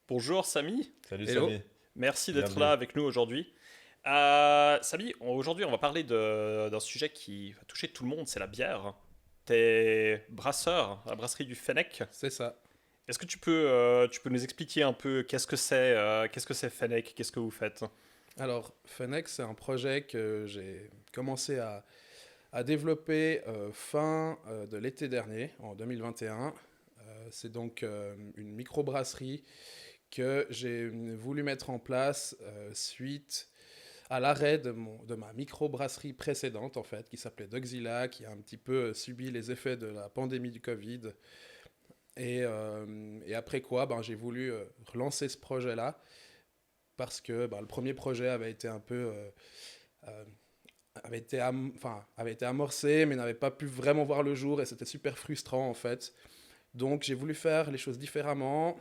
Bonjour Samy, Salut Hello. Samy, merci d'être bienvenue. là avec nous aujourd'hui. Samy, aujourd'hui on va parler d'un sujet qui va toucher tout le monde, c'est la bière. T'es brasseur à la brasserie du Fennec. C'est ça. Est-ce que tu peux nous expliquer un peu qu'est-ce que c'est Fennec, qu'est-ce que vous faites? Alors, Fenech, c'est un projet que j'ai commencé à développer fin de l'été dernier, en 2021. C'est donc une microbrasserie que j'ai voulu mettre en place suite à l'arrêt de ma microbrasserie précédente, en fait, qui s'appelait Doxila, qui a un petit peu subi les effets de la pandémie du Covid. Et après quoi, ben, j'ai voulu relancer ce projet-là parce que le premier projet avait été un peu euh, avait été amorcé mais n'avait pas pu vraiment voir le jour et c'était super frustrant en fait. Donc j'ai voulu faire les choses différemment,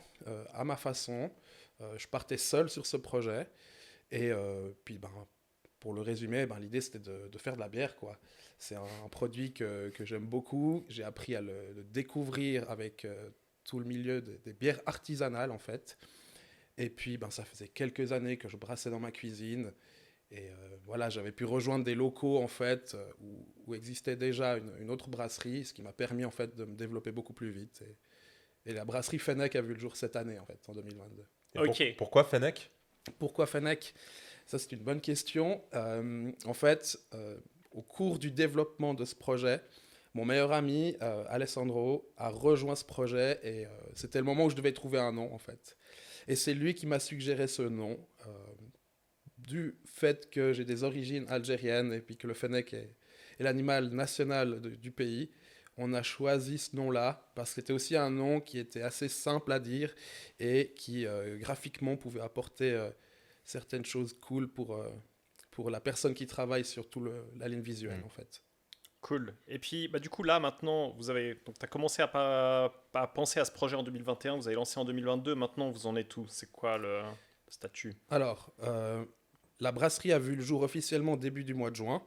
à ma façon. Je partais seul sur ce projet et puis pour le résumer, l'idée c'était de faire de la bière quoi. C'est un produit que j'aime beaucoup. J'ai appris à le découvrir avec tout le milieu des bières artisanales en fait. Et puis, ça faisait quelques années que je brassais dans ma cuisine. Et voilà, j'avais pu rejoindre des locaux, en fait, où existait déjà une autre brasserie, ce qui m'a permis, en fait, de me développer beaucoup plus vite. Et la brasserie Fennec a vu le jour cette année, en fait, en 2022. Et Ok, pourquoi Fennec? Pourquoi Fennec? Ça, c'est une bonne question. En fait, au cours du développement de ce projet, mon meilleur ami, Alessandro, a rejoint ce projet et c'était le moment où je devais trouver un nom, en fait. Et c'est lui qui m'a suggéré ce nom, du fait que j'ai des origines algériennes et puis que le fennec est l'animal national du pays. On a choisi ce nom-là parce que c'était aussi un nom qui était assez simple à dire et qui graphiquement pouvait apporter certaines choses cool pour la personne qui travaille sur tout la ligne visuelle Hmm. en fait. cool. Et puis du coup là maintenant, t'as commencé à penser à ce projet en 2021, vous avez lancé en 2022, maintenant vous en êtes où? C'est quoi le statut? Alors, la brasserie a vu le jour officiellement début du mois de juin.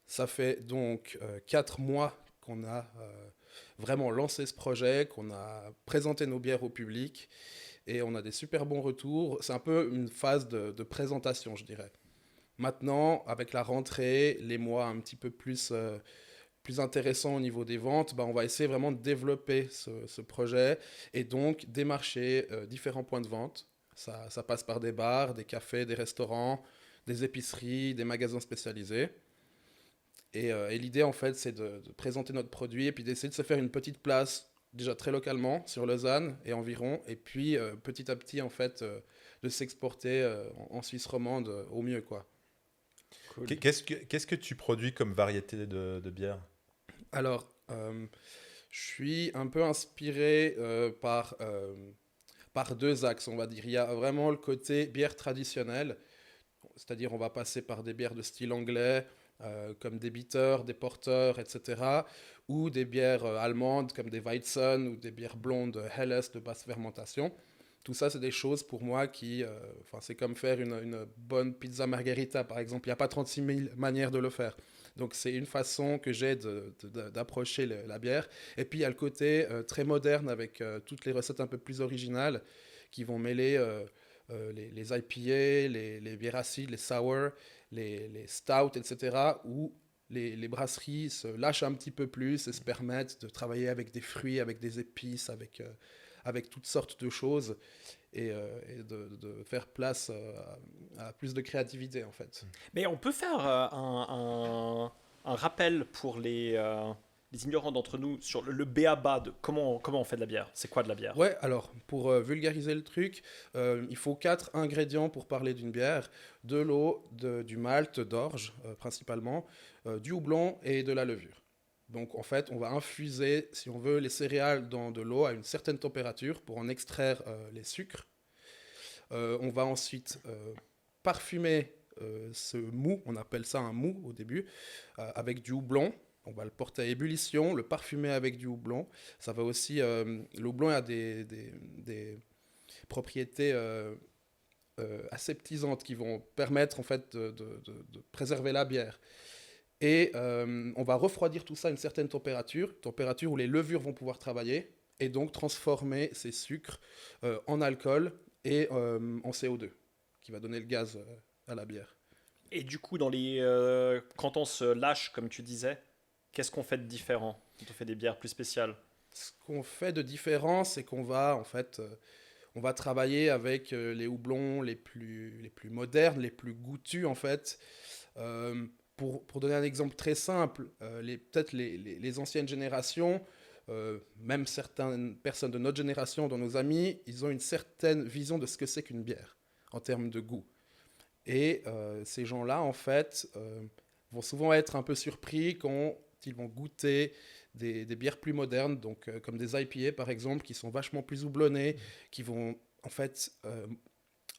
Ça fait donc 4 mois qu'on a vraiment lancé ce projet, qu'on a présenté nos bières au public et on a des super bons retours. C'est un peu une phase de présentation, je dirais. Maintenant, avec la rentrée, les mois un petit peu plus intéressants au niveau des ventes, on va essayer vraiment de développer ce projet et donc démarcher différents points de vente. Ça passe par des bars, des cafés, des restaurants, des épiceries, des magasins spécialisés. Et l'idée, en fait, c'est de présenter notre produit et puis d'essayer de se faire une petite place, déjà très localement, sur Lausanne et environ, et puis petit à petit, en fait, de s'exporter en Suisse romande au mieux, quoi. Cool. Qu'est-ce que tu produis comme variété de bière? Alors, je suis un peu inspiré par deux axes, on va dire. Il y a vraiment le côté bière traditionnelle, c'est-à-dire on va passer par des bières de style anglais, comme des bitters, des porters, etc. Ou des bières allemandes comme des Weizen ou des bières blondes Helles de basse fermentation. Tout ça, c'est des choses pour moi c'est comme faire une bonne pizza margherita, par exemple. Il n'y a pas 36 000 manières de le faire. Donc, c'est une façon que j'ai d'approcher la bière. Et puis, il y a le côté très moderne avec toutes les recettes un peu plus originales qui vont mêler les IPA, les bières acides, les sour, les stouts, etc. Où les brasseries se lâchent un petit peu plus et se permettent de travailler avec des fruits, avec des épices, avec toutes sortes de choses et de faire place à plus de créativité en fait. Mais on peut faire un rappel pour les ignorants d'entre nous sur le b.a.-ba de comment on fait de la bière. C'est quoi de la bière? Ouais, alors pour vulgariser le truc, il faut 4 ingrédients pour parler d'une bière: de l'eau, du malt d'orge principalement, du houblon et de la levure. Donc en fait, on va infuser, si on veut, les céréales dans de l'eau à une certaine température pour en extraire les sucres. On va ensuite parfumer ce mou, on appelle ça un mou au début, avec du houblon. On va le porter à ébullition, le parfumer avec du houblon. Ça va aussi, le houblon a des propriétés aseptisantes qui vont permettre en fait de préserver la bière. Et on va refroidir tout ça à une certaine température où les levures vont pouvoir travailler, et donc transformer ces sucres en alcool et en CO2, qui va donner le gaz à la bière. Et du coup, quand on se lâche, comme tu disais, qu'est-ce qu'on fait de différent quand on fait des bières plus spéciales? Ce qu'on fait de différent, c'est qu'on va en fait, on va travailler avec les houblons les plus modernes, les plus goûtus en fait. Pour donner un exemple très simple, peut-être les anciennes générations, même certaines personnes de notre génération, dans nos amis, ils ont une certaine vision de ce que c'est qu'une bière en termes de goût. Et ces gens-là, en fait, vont souvent être un peu surpris quand ils vont goûter des bières plus modernes, donc comme des IPA par exemple, qui sont vachement plus houblonnées, qui vont en fait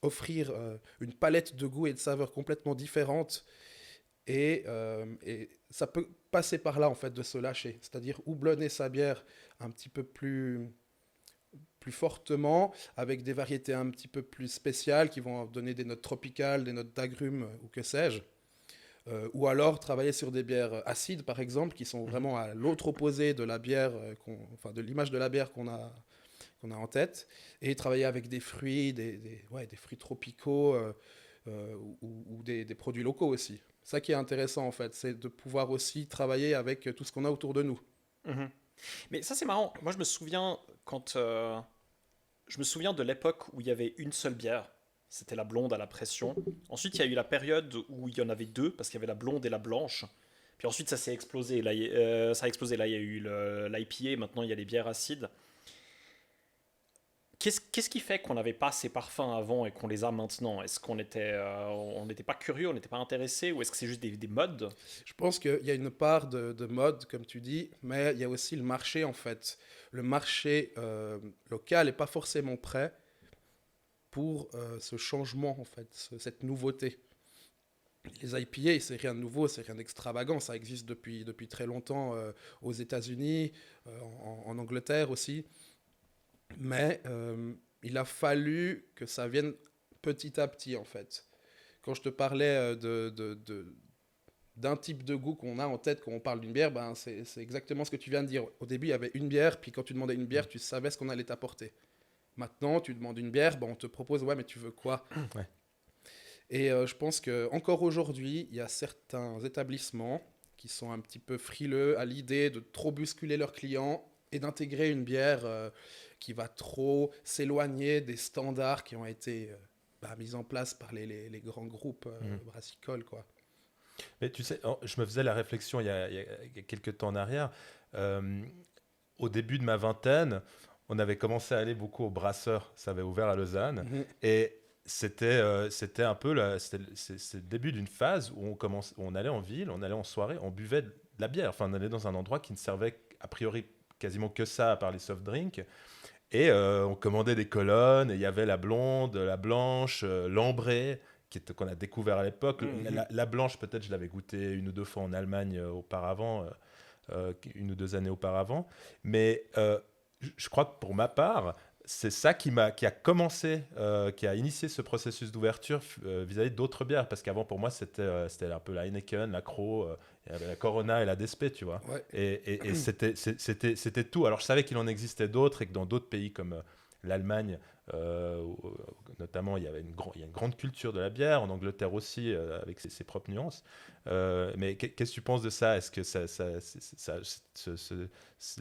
offrir une palette de goûts et de saveurs complètement différentes. Et ça peut passer par là, en fait, de se lâcher. C'est-à-dire houblonner sa bière un petit peu plus fortement, avec des variétés un petit peu plus spéciales qui vont donner des notes tropicales, des notes d'agrumes ou que sais-je. Ou alors travailler sur des bières acides, par exemple, qui sont vraiment à l'autre opposé de la bière, enfin de l'image de la bière qu'on a en tête, et travailler avec des fruits, des fruits tropicaux ou des produits locaux aussi. Ça qui est intéressant en fait, c'est de pouvoir aussi travailler avec tout ce qu'on a autour de nous. Mhm. Mais ça, c'est marrant. Moi, je me souviens de l'époque où il y avait une seule bière. C'était la blonde à la pression. Ensuite, il y a eu la période où il y en avait deux, parce qu'il y avait la blonde et la blanche. Puis ensuite, ça s'est explosé. Là, ça a explosé. Là, il y a eu l'IPA. Maintenant, il y a les bières acides. Qu'est-ce qui fait qu'on n'avait pas ces parfums avant et qu'on les a maintenant? Est-ce on n'était pas curieux, on n'était pas intéressé, ou est-ce que c'est juste des modes? Je pense qu'il y a une part de mode, comme tu dis, mais il y a aussi le marché en fait. Le marché local n'est pas forcément prêt pour ce changement en fait, cette nouveauté. Les IPA, c'est rien de nouveau, c'est rien d'extravagant, ça existe depuis très longtemps aux États-Unis, en Angleterre aussi. Mais il a fallu que ça vienne petit à petit, en fait. Quand je te parlais d'un type de goût qu'on a en tête quand on parle d'une bière, ben c'est exactement ce que tu viens de dire. Au début, il y avait une bière, puis quand tu demandais une bière, tu savais ce qu'on allait t'apporter. Maintenant, tu demandes une bière, ben on te propose, ouais, mais tu veux quoi? Ouais. Et je pense qu'encore aujourd'hui, il y a certains établissements qui sont un petit peu frileux à l'idée de trop bousculer leurs clients et d'intégrer une bière qui va trop s'éloigner des standards qui ont été mis en place par les grands groupes brassicoles, quoi. Mais tu sais, je me faisais la réflexion il y a quelques temps en arrière. Euh, Au début de ma vingtaine, on avait commencé à aller beaucoup au Brasseur. Ça avait ouvert à Lausanne. Et c'était un peu c'est le début d'une phase où où on allait en ville, on allait en soirée, on buvait de la bière. Enfin, on allait dans un endroit qui ne servait a priori quasiment que ça, à part les soft drinks. Et on commandait des colonnes, et il y avait la blonde, la blanche, l'ambrée, qu'on a découvert à l'époque. La blanche, peut-être, je l'avais goûté une ou deux fois en Allemagne auparavant, une ou deux années auparavant. Mais je crois que pour ma part, c'est ça qui a commencé, qui a initié ce processus d'ouverture vis-à-vis d'autres bières. Parce qu'avant, pour moi, c'était un peu la Heineken, la Croc, il y avait la Corona et la Despé, tu vois. Ouais. Et c'était tout. Alors, je savais qu'il en existait d'autres et que dans d'autres pays comme l'Allemagne, notamment, il y a une grande culture de la bière. En Angleterre aussi, avec ses propres nuances. Mais qu'est-ce que tu penses de ça? Est-ce que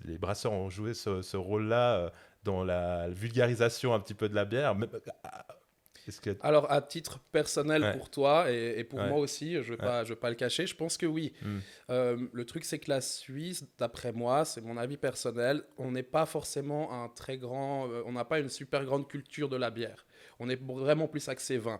les brasseurs ont joué ce rôle-là dans la vulgarisation un petit peu de la bière? Alors, à titre personnel Ouais. pour toi et pour Ouais. moi aussi, je ne vais pas le cacher, je pense que oui. Mm. Le truc, c'est que la Suisse, d'après moi, c'est mon avis personnel, on n'est pas forcément un très grand... on n'a pas une super grande culture de la bière. On est vraiment plus axé vin.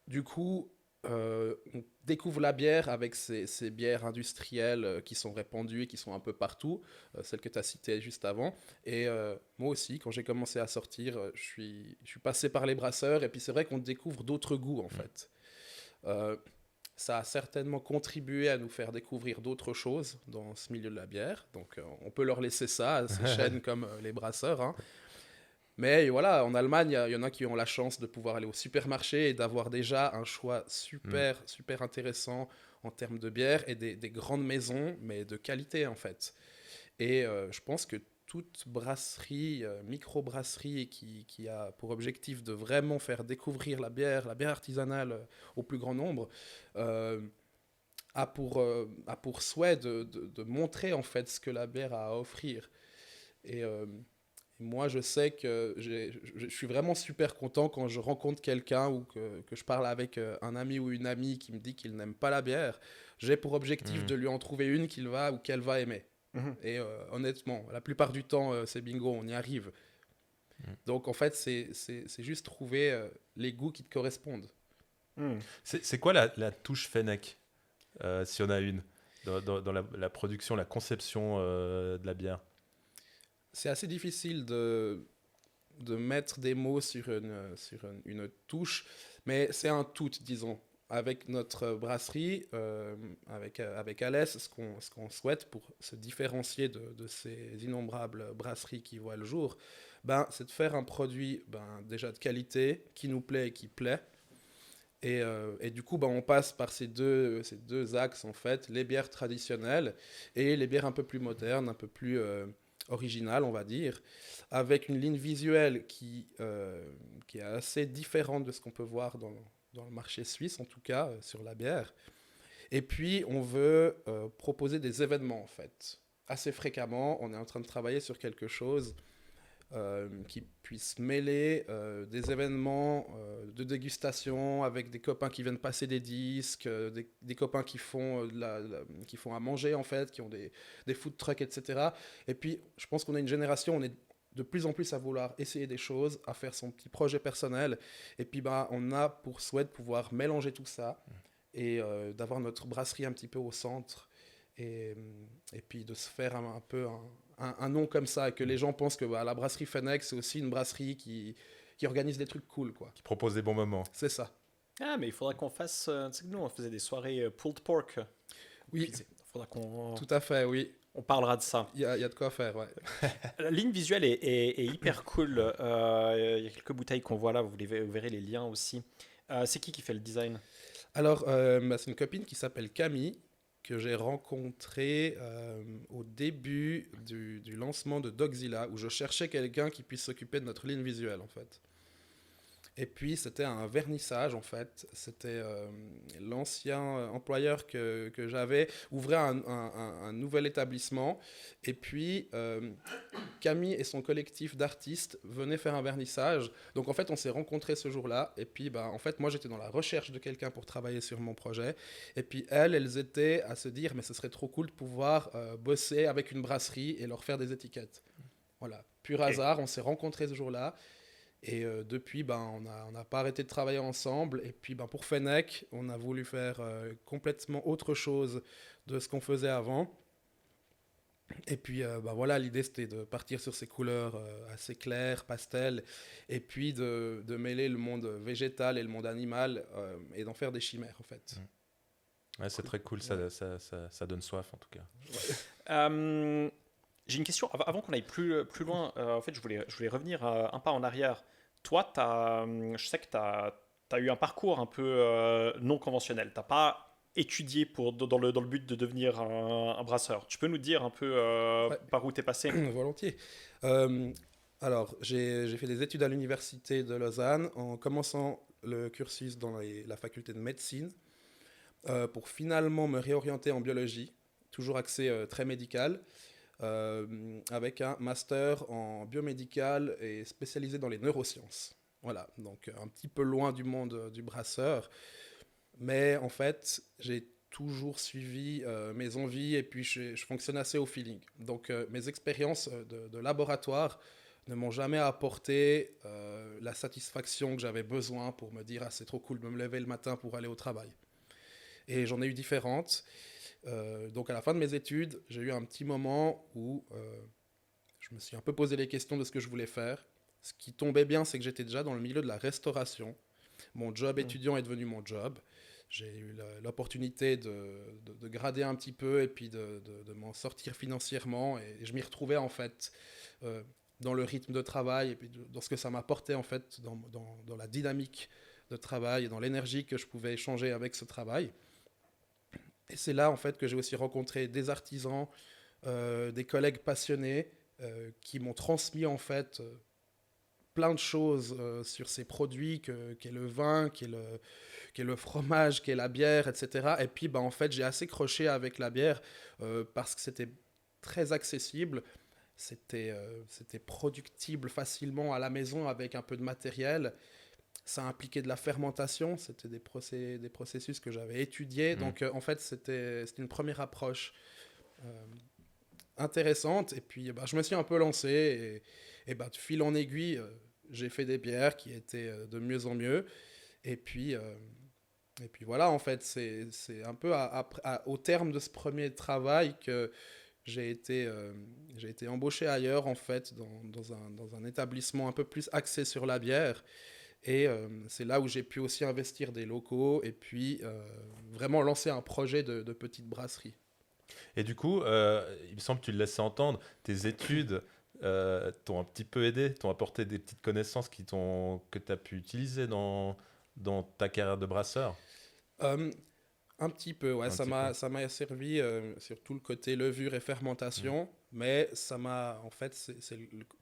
Du coup, on découvre la bière avec ces bières industrielles qui sont répandues et qui sont un peu partout, celles que tu as citées juste avant. Et moi aussi, quand j'ai commencé à sortir, je suis passé par les brasseurs et puis c'est vrai qu'on découvre d'autres goûts en fait. Ça a certainement contribué à nous faire découvrir d'autres choses dans ce milieu de la bière. Donc on peut leur laisser ça à ces chaînes comme les brasseurs, hein. Mais voilà, en Allemagne, il y en a qui ont la chance de pouvoir aller au supermarché et d'avoir déjà un choix super intéressant en termes de bière et des grandes maisons, mais de qualité en fait. Et je pense que toute brasserie, micro-brasserie qui a pour objectif de vraiment faire découvrir la bière artisanale au plus grand nombre, a pour souhait de montrer en fait ce que la bière a à offrir. Et moi, je sais que je suis vraiment super content quand je rencontre quelqu'un ou que je parle avec un ami ou une amie qui me dit qu'il n'aime pas la bière. J'ai pour objectif de lui en trouver une qu'il va ou qu'elle va aimer. Et honnêtement, la plupart du temps, c'est bingo, on y arrive. Donc en fait, c'est juste trouver les goûts qui te correspondent. C'est quoi la touche Fennec, si on a une, dans la production, la conception de la bière? C'est assez difficile de mettre des mots sur une touche, mais c'est un tout, disons. Avec notre brasserie, avec Alès, ce qu'on souhaite pour se différencier de ces innombrables brasseries qui voient le jour, c'est de faire un produit déjà de qualité, qui nous plaît et qui plaît. Et du coup, on passe par ces deux axes, en fait, les bières traditionnelles et les bières un peu plus modernes, un peu plus originales, on va dire, avec une ligne visuelle qui est assez différente de ce qu'on peut voir dans le marché suisse, en tout cas, sur la bière. Et puis, on veut proposer des événements, en fait. Assez fréquemment, on est en train de travailler sur quelque chose qui puisse mêler des événements de dégustation avec des copains qui viennent passer des disques, des copains qui font, qui font à manger, en fait, qui ont des food trucks, etc. Et puis, je pense qu'on a une génération, on est de plus en plus à vouloir essayer des choses, à faire son petit projet personnel. Et puis, on a pour souhait de pouvoir mélanger tout ça et d'avoir notre brasserie un petit peu au centre. Et puis de se faire un peu un nom comme ça, et que les gens pensent que la brasserie Fennec, c'est aussi une brasserie qui organise des trucs cool, quoi. Qui propose des bons moments. C'est ça. Ah, mais il faudra qu'on fasse... tu sais que nous, on faisait des soirées pulled pork. Oui, Il faudra qu'on... tout à fait, oui. On parlera de ça. Il y a de quoi faire, ouais. La ligne visuelle est hyper cool. Il y a quelques bouteilles qu'on voit là, vous verrez les liens aussi. C'est qui fait le design? Alors, c'est une copine qui s'appelle Camille, que j'ai rencontrée au début du lancement de Dogzilla, où je cherchais quelqu'un qui puisse s'occuper de notre ligne visuelle, en fait. Et puis, c'était un vernissage, en fait. C'était l'ancien employeur que j'avais ouvrait un nouvel établissement. Et puis, Camille et son collectif d'artistes venaient faire un vernissage. Donc, en fait, on s'est rencontrés ce jour-là. Et puis, en fait, moi, j'étais dans la recherche de quelqu'un pour travailler sur mon projet. Et puis, elles étaient à se dire, mais ce serait trop cool de pouvoir bosser avec une brasserie et leur faire des étiquettes. Voilà, pur hasard, on s'est rencontrés ce jour-là. Et depuis, on n'a pas arrêté de travailler ensemble. Et puis, pour Fennec, on a voulu faire complètement autre chose de ce qu'on faisait avant. Et puis, voilà, l'idée, c'était de partir sur ces couleurs assez claires, pastel, et puis de mêler le monde végétal et le monde animal, et d'en faire des chimères, en fait. Ouais, c'est très cool, ça donne soif, en tout cas. Ouais. J'ai une question, avant qu'on aille plus loin, en fait je voulais revenir un pas en arrière. Toi, je sais que tu as eu un parcours un peu non conventionnel. Tu n'as pas étudié dans le but de devenir un brasseur. Tu peux nous dire un peu par où tu es passé? Volontiers. Alors, j'ai fait des études à l'université de Lausanne en commençant le cursus dans la faculté de médecine pour finalement me réorienter en biologie, toujours axé très médical. Avec un master en biomédical et spécialisé dans les neurosciences. Voilà, donc un petit peu loin du monde du brasseur. Mais en fait, j'ai toujours suivi mes envies et puis je fonctionne assez au feeling. Donc mes expériences de laboratoire ne m'ont jamais apporté la satisfaction que j'avais besoin pour me dire « Ah, c'est trop cool de me lever le matin pour aller au travail ». Et j'en ai eu différentes. Donc à la fin de mes études, j'ai eu un petit moment où je me suis un peu posé les questions de ce que je voulais faire. Ce qui tombait bien, c'est que j'étais déjà dans le milieu de la restauration. Mon job étudiant est devenu mon job. J'ai eu l'opportunité de grader un petit peu et puis de m'en sortir financièrement. Et je m'y retrouvais en fait dans le rythme de travail et puis dans ce que ça m'apportait en fait, dans la dynamique de travail et dans l'énergie que je pouvais échanger avec ce travail. Et c'est là, en fait, que j'ai aussi rencontré des artisans, des collègues passionnés qui m'ont transmis, en fait, plein de choses sur ces produits qu'est le vin, qu'est le fromage, qu'est la bière, etc. Et puis, bah, en fait, j'ai assez croché avec la bière parce que c'était très accessible. C'était productible facilement à la maison avec un peu de matériel. Ça impliquait de la fermentation, c'était des processus que j'avais étudiés. Donc, en fait, c'était une première approche intéressante. Et puis, bah, je me suis un peu lancé. Et bah, de fil en aiguille, j'ai fait des bières qui étaient de mieux en mieux. Et puis, voilà, en fait, c'est un peu au terme de ce premier travail que j'ai été embauché ailleurs, en fait, dans un établissement un peu plus axé sur la bière. Et c'est là où j'ai pu aussi investir des locaux et puis vraiment lancer un projet de petite brasserie. Et du coup, il me semble que tu le laissais entendre, tes études t'ont un petit peu aidé, t'ont apporté des petites connaissances que tu as pu utiliser dans ta carrière de brasseur. Euh, un petit peu, ouais, Un petit peu. ça m'a servi sur tout le côté levure et fermentation, mais ça m'a, en fait,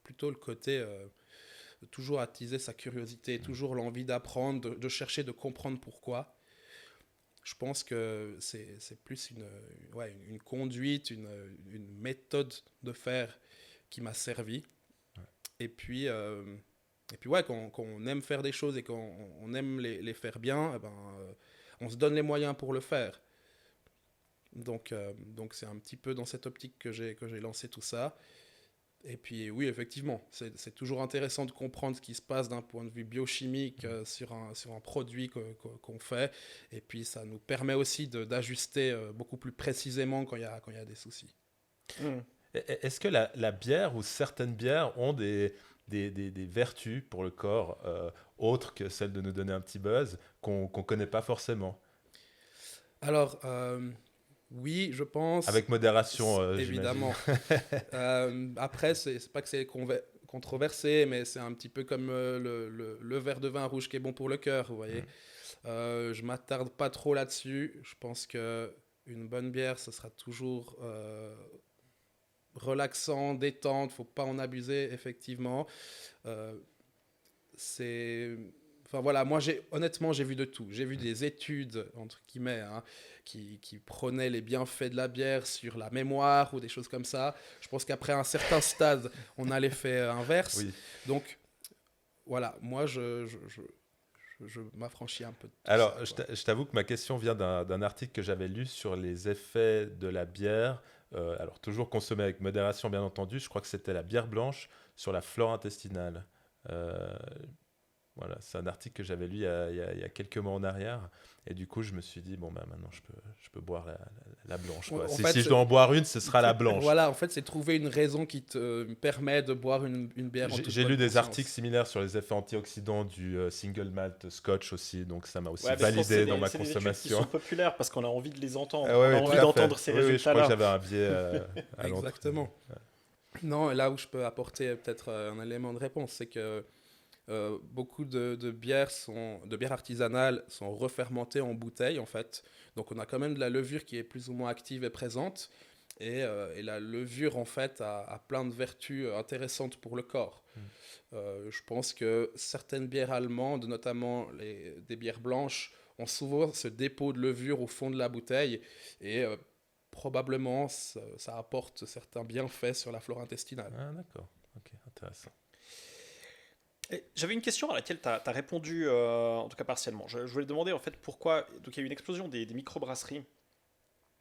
plutôt le côté toujours attiser sa curiosité, toujours l'envie d'apprendre, de chercher, de comprendre pourquoi. Je pense que c'est plus une conduite, une méthode de faire qui m'a servi. Et puis ouais, quand on aime faire des choses et quand on aime les faire bien, eh ben, on se donne les moyens pour le faire. Donc c'est un petit peu dans cette optique que j'ai lancé tout ça. Et puis oui, effectivement, c'est toujours intéressant de comprendre ce qui se passe d'un point de vue biochimique sur un produit qu'on fait. Et puis ça nous permet aussi d'ajuster beaucoup plus précisément quand il y a des soucis. Mm. Est-ce que la bière ou certaines bières ont des vertus pour le corps autres que celle de nous donner un petit buzz qu'on ne connaît pas forcément? Alors, oui, je pense. Avec modération, j'imagine. Évidemment. Après, c'est pas que c'est controversé, mais c'est un petit peu comme le verre de vin rouge qui est bon pour le cœur, vous voyez. Je m'attarde pas trop là-dessus. Je pense que une bonne bière, ce sera toujours relaxant, détente. Faut pas en abuser, effectivement. Euh, c'est Enfin voilà, moi honnêtement j'ai vu de tout. J'ai vu des études, entre guillemets, hein, qui prônaient les bienfaits de la bière sur la mémoire ou des choses comme ça. Je pense qu'après un certain stade, on a l'effet inverse. Oui. Donc voilà, moi je m'affranchis un peu de tout Alors, ça, quoi. je t'avoue que ma question vient d'un article que j'avais lu sur les effets de la bière. Alors, toujours consommée avec modération, bien entendu. Je crois que c'était la bière blanche sur la flore intestinale. Euh, Voilà, c'est un article que j'avais lu il y a quelques mois en arrière. Et du coup, je me suis dit, bon, bah, maintenant, je peux boire la blanche, quoi. En Si, fait, si je dois en boire une, ce sera la blanche. voilà, en fait, c'est trouver une raison qui te permet de boire une bière en toute J'ai bonne lu des conscience. articles similaires sur les effets antioxydants du single malt scotch aussi, donc ça m'a aussi Ouais, mais je pense que validé dans ma c'est des études qui consommation. sont populaires parce qu'on a envie de les entendre. Ah ouais, On a ouais, envie tout à d'entendre fait. ces Oui, oui, je crois que résultats-là. j'avais un biais à l'entrée. Exactement. Non, là où je peux apporter peut-être un élément de réponse, c'est que beaucoup de bières artisanales sont refermentées en bouteille en fait. Donc on a quand même de la levure qui est plus ou moins active et présente. Et la levure en fait a plein de vertus intéressantes pour le corps. Je pense que certaines bières allemandes, notamment des bières blanches, ont souvent ce dépôt de levure au fond de la bouteille. Et probablement ça apporte certains bienfaits sur la flore intestinale. Ah, d'accord. Ok, intéressant. Et j'avais une question à laquelle tu as répondu, en tout cas partiellement. Je voulais demander en fait pourquoi. Donc il y a eu une explosion des microbrasseries.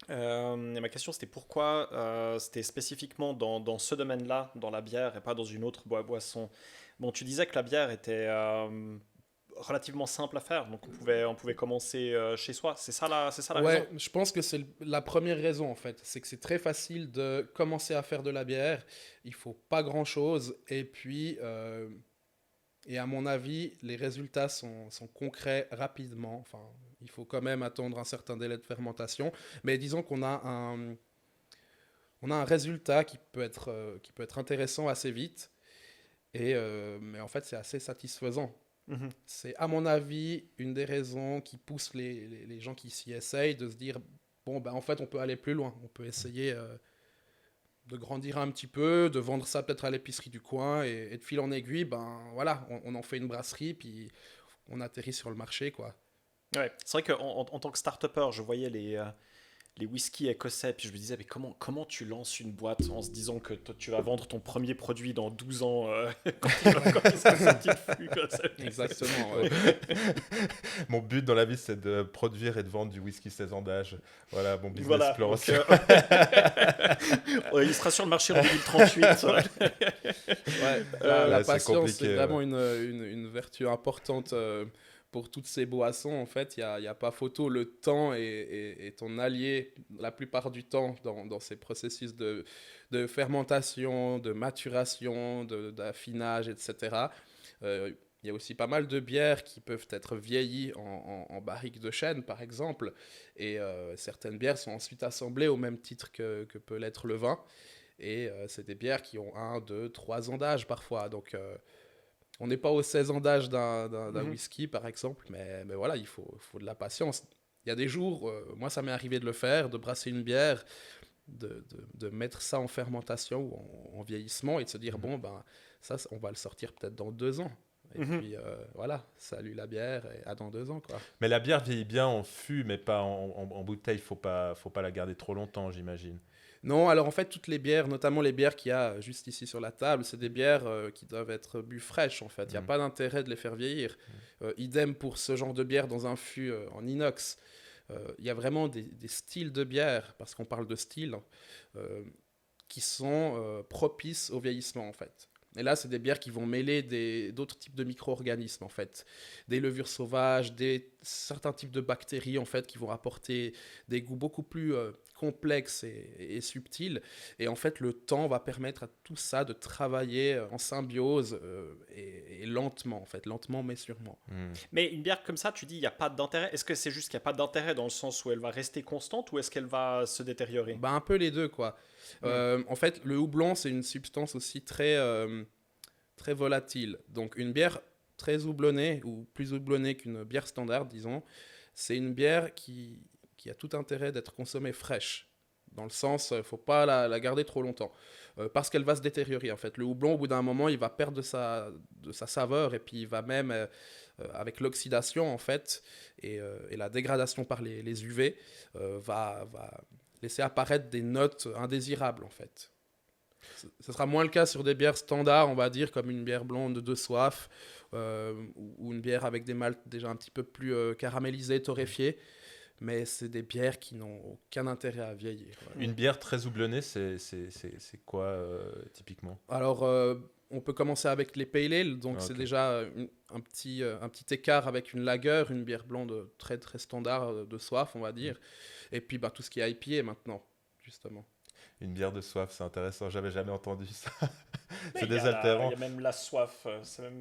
Et ma question c'était pourquoi c'était spécifiquement dans ce domaine-là, dans la bière et pas dans une autre boisson. Bon, tu disais que la bière était relativement simple à faire, donc on pouvait commencer chez soi. C'est ça la Ouais, raison? je pense que c'est la première raison en fait. C'est que c'est très facile de commencer à faire de la bière. Il faut pas grand-chose. Et puis, et à mon avis, les résultats sont concrets rapidement. Enfin, il faut quand même attendre un certain délai de fermentation. Mais disons on a un résultat qui peut être intéressant assez vite. Mais en fait, c'est assez satisfaisant. Mhm. C'est, à mon avis, une des raisons qui pousse les gens qui s'y essayent de se dire bon, en fait, on peut aller plus loin. On peut essayer de grandir un petit peu, de vendre ça peut-être à l'épicerie du coin, et de fil en aiguille, voilà, on en fait une brasserie, puis on atterrit sur le marché, quoi. Ouais, c'est vrai qu'en tant que start-upper, je voyais les whiskies écossais, puis je me disais, mais comment tu lances une boîte en se disant que tu vas vendre ton premier produit dans 12 ans quand il sera sorti de flux, quoi. Exactement, ouais. Mon but dans la vie, c'est de produire et de vendre du whisky 16 ans d'âge. Voilà, mon business plan. Donc, ouais, il sera sur le marché en 2038. Ouais, la c'est patience, compliqué, c'est vraiment une vertu importante pour toutes ces boissons. En fait, il y a pas photo. Le temps est ton allié la plupart du temps dans ces processus de fermentation, de maturation, d'affinage, etc. Il y a aussi pas mal de bières qui peuvent être vieillies en barrique de chêne, par exemple. Et certaines bières sont ensuite assemblées au même titre que peut l'être le vin. Et c'est des bières qui ont 1, 2, 3 ans d'âge parfois. Donc, on n'est pas aux 16 ans d'âge d'un whisky, par exemple. Mais voilà, il faut de la patience. Il y a des jours, moi, ça m'est arrivé de le faire, de brasser une bière, de mettre ça en fermentation ou en vieillissement et de se dire, bon, ça, on va le sortir peut-être dans 2 ans. Et puis, voilà, salut la bière et à dans 2 ans, quoi. Mais la bière vieillit bien en fût, mais pas en bouteille. Faut pas la garder trop longtemps, j'imagine. Non, alors en fait, toutes les bières, notamment les bières qu'il y a juste ici sur la table, c'est des bières qui doivent être bues fraîches, en fait. Il n'y a pas d'intérêt de les faire vieillir. Idem pour ce genre de bière dans un fût en inox. Il y a vraiment des styles de bière, parce qu'on parle de style, qui sont propices au vieillissement, en fait. Et là, c'est des bières qui vont mêler d'autres types de micro-organismes, en fait. Des levures sauvages, certains types de bactéries, en fait, qui vont apporter des goûts beaucoup plus complexes et subtils. Et en fait, le temps va permettre à tout ça de travailler en symbiose et lentement, en fait. Lentement, mais sûrement. Mais une bière comme ça, tu dis, il n'y a pas d'intérêt. Est-ce que c'est juste qu'il n'y a pas d'intérêt dans le sens où elle va rester constante ou est-ce qu'elle va se détériorer? Un peu les deux, quoi. En fait, le houblon, c'est une substance aussi très volatile. Donc, une bière très houblonnée, ou plus houblonnée qu'une bière standard, disons, c'est une bière qui a tout intérêt d'être consommée fraîche. Dans le sens, il ne faut pas la garder trop longtemps. Parce qu'elle va se détériorer, en fait. Le houblon, au bout d'un moment, il va perdre de sa saveur, et puis il va même, avec l'oxydation, en fait, et la dégradation par les UV, va laisser apparaître des notes indésirables, en fait. Ce sera moins le cas sur des bières standards, on va dire, comme une bière blonde de soif, ou une bière avec des maltes déjà un petit peu plus caramélisées, torréfiées. Mais c'est des bières qui n'ont aucun intérêt à vieillir. Voilà. Une bière très houblonnée, c'est quoi typiquement? Alors, on peut commencer avec les pale ale. Donc, c'est déjà un petit écart avec une lager, une bière blonde très, très standard de soif, on va dire. Et puis, tout ce qui est IPA maintenant, justement. Une bière de soif, c'est intéressant. J'avais jamais entendu ça. C'est Il désaltérant. y a même la soif.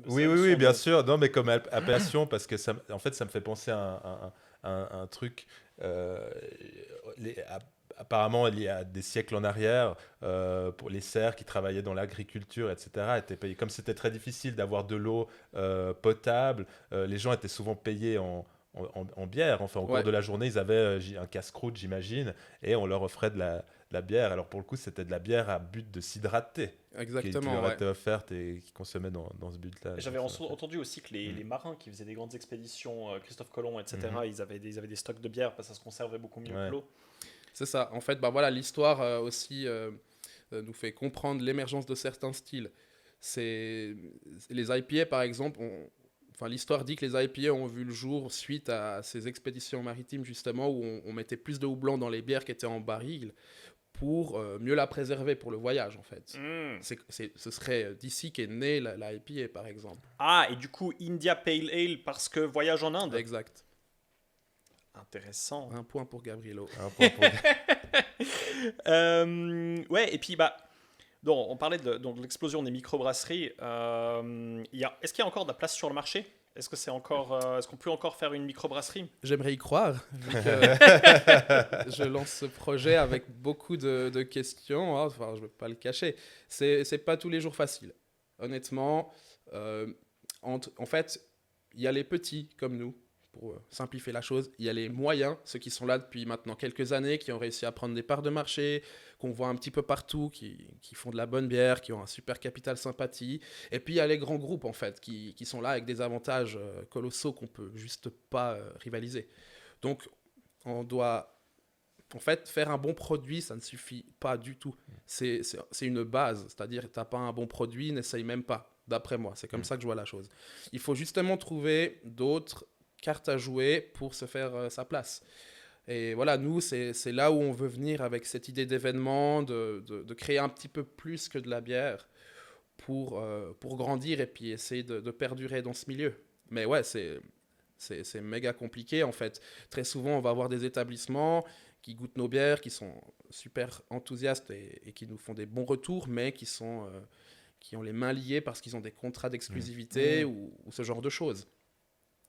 Oui, bien sûr. Non, mais comme appellation, parce que en fait, ça me fait penser à un truc. Apparemment, il y a des siècles en arrière, pour les serfs qui travaillaient dans l'agriculture, etc., étaient payés. Comme c'était très difficile d'avoir de l'eau potable, les gens étaient souvent payés en bière. Enfin, au cours de la journée, ils avaient un casse-croûte, j'imagine, et on leur offrait de la bière. Alors, pour le coup, c'était de la bière à but de s'hydrater. Exactement. Qui leur était offerte et qui consommaient dans ce but-là. J'avais entendu aussi que les marins qui faisaient des grandes expéditions, Christophe Colomb, etc., ils avaient des stocks de bière parce que ça se conservait beaucoup mieux que l'eau. C'est ça. En fait, voilà, l'histoire aussi nous fait comprendre l'émergence de certains styles. Les IPA, par exemple, l'histoire dit que les IPA ont vu le jour suite à ces expéditions maritimes, justement, où on mettait plus de houblon dans les bières qui étaient en baril pour mieux la préserver pour le voyage, en fait. Ce serait d'ici qu'est née la IPA, par exemple. Ah, et du coup, India Pale Ale parce que voyage en Inde. Exact. Intéressant. Un point pour Gabriello. Ouais, et puis, donc, on parlait de l'explosion des microbrasseries. Est-ce qu'il y a encore de la place sur le marché? Est-ce qu'on peut encore faire une microbrasserie? J'aimerais y croire, vu que je lance ce projet avec beaucoup de questions. Enfin, je ne veux pas le cacher. C'est pas tous les jours facile. Honnêtement, en fait, il y a les petits comme nous, pour simplifier la chose, il y a les moyens, ceux qui sont là depuis maintenant quelques années, qui ont réussi à prendre des parts de marché, qu'on voit un petit peu partout, qui font de la bonne bière, qui ont un super capital sympathie. Et puis il y a les grands groupes, en fait, qui sont là avec des avantages colossaux qu'on peut juste pas rivaliser. Donc, on doit, en fait, faire un bon produit, ça ne suffit pas du tout. C'est une base, c'est-à-dire, tu n'as pas un bon produit, n'essaye même pas, d'après moi. C'est comme ça que je vois la chose. Il faut justement trouver d'autres cartes à jouer pour se faire sa place. Et voilà, nous, c'est là où on veut venir avec cette idée d'événement, de créer un petit peu plus que de la bière pour grandir et puis essayer de perdurer dans ce milieu. Mais ouais, c'est méga compliqué en fait. Très souvent, on va avoir des établissements qui goûtent nos bières, qui sont super enthousiastes et qui nous font des bons retours, mais qui ont les mains liées parce qu'ils ont des contrats d'exclusivité ou ce genre de choses.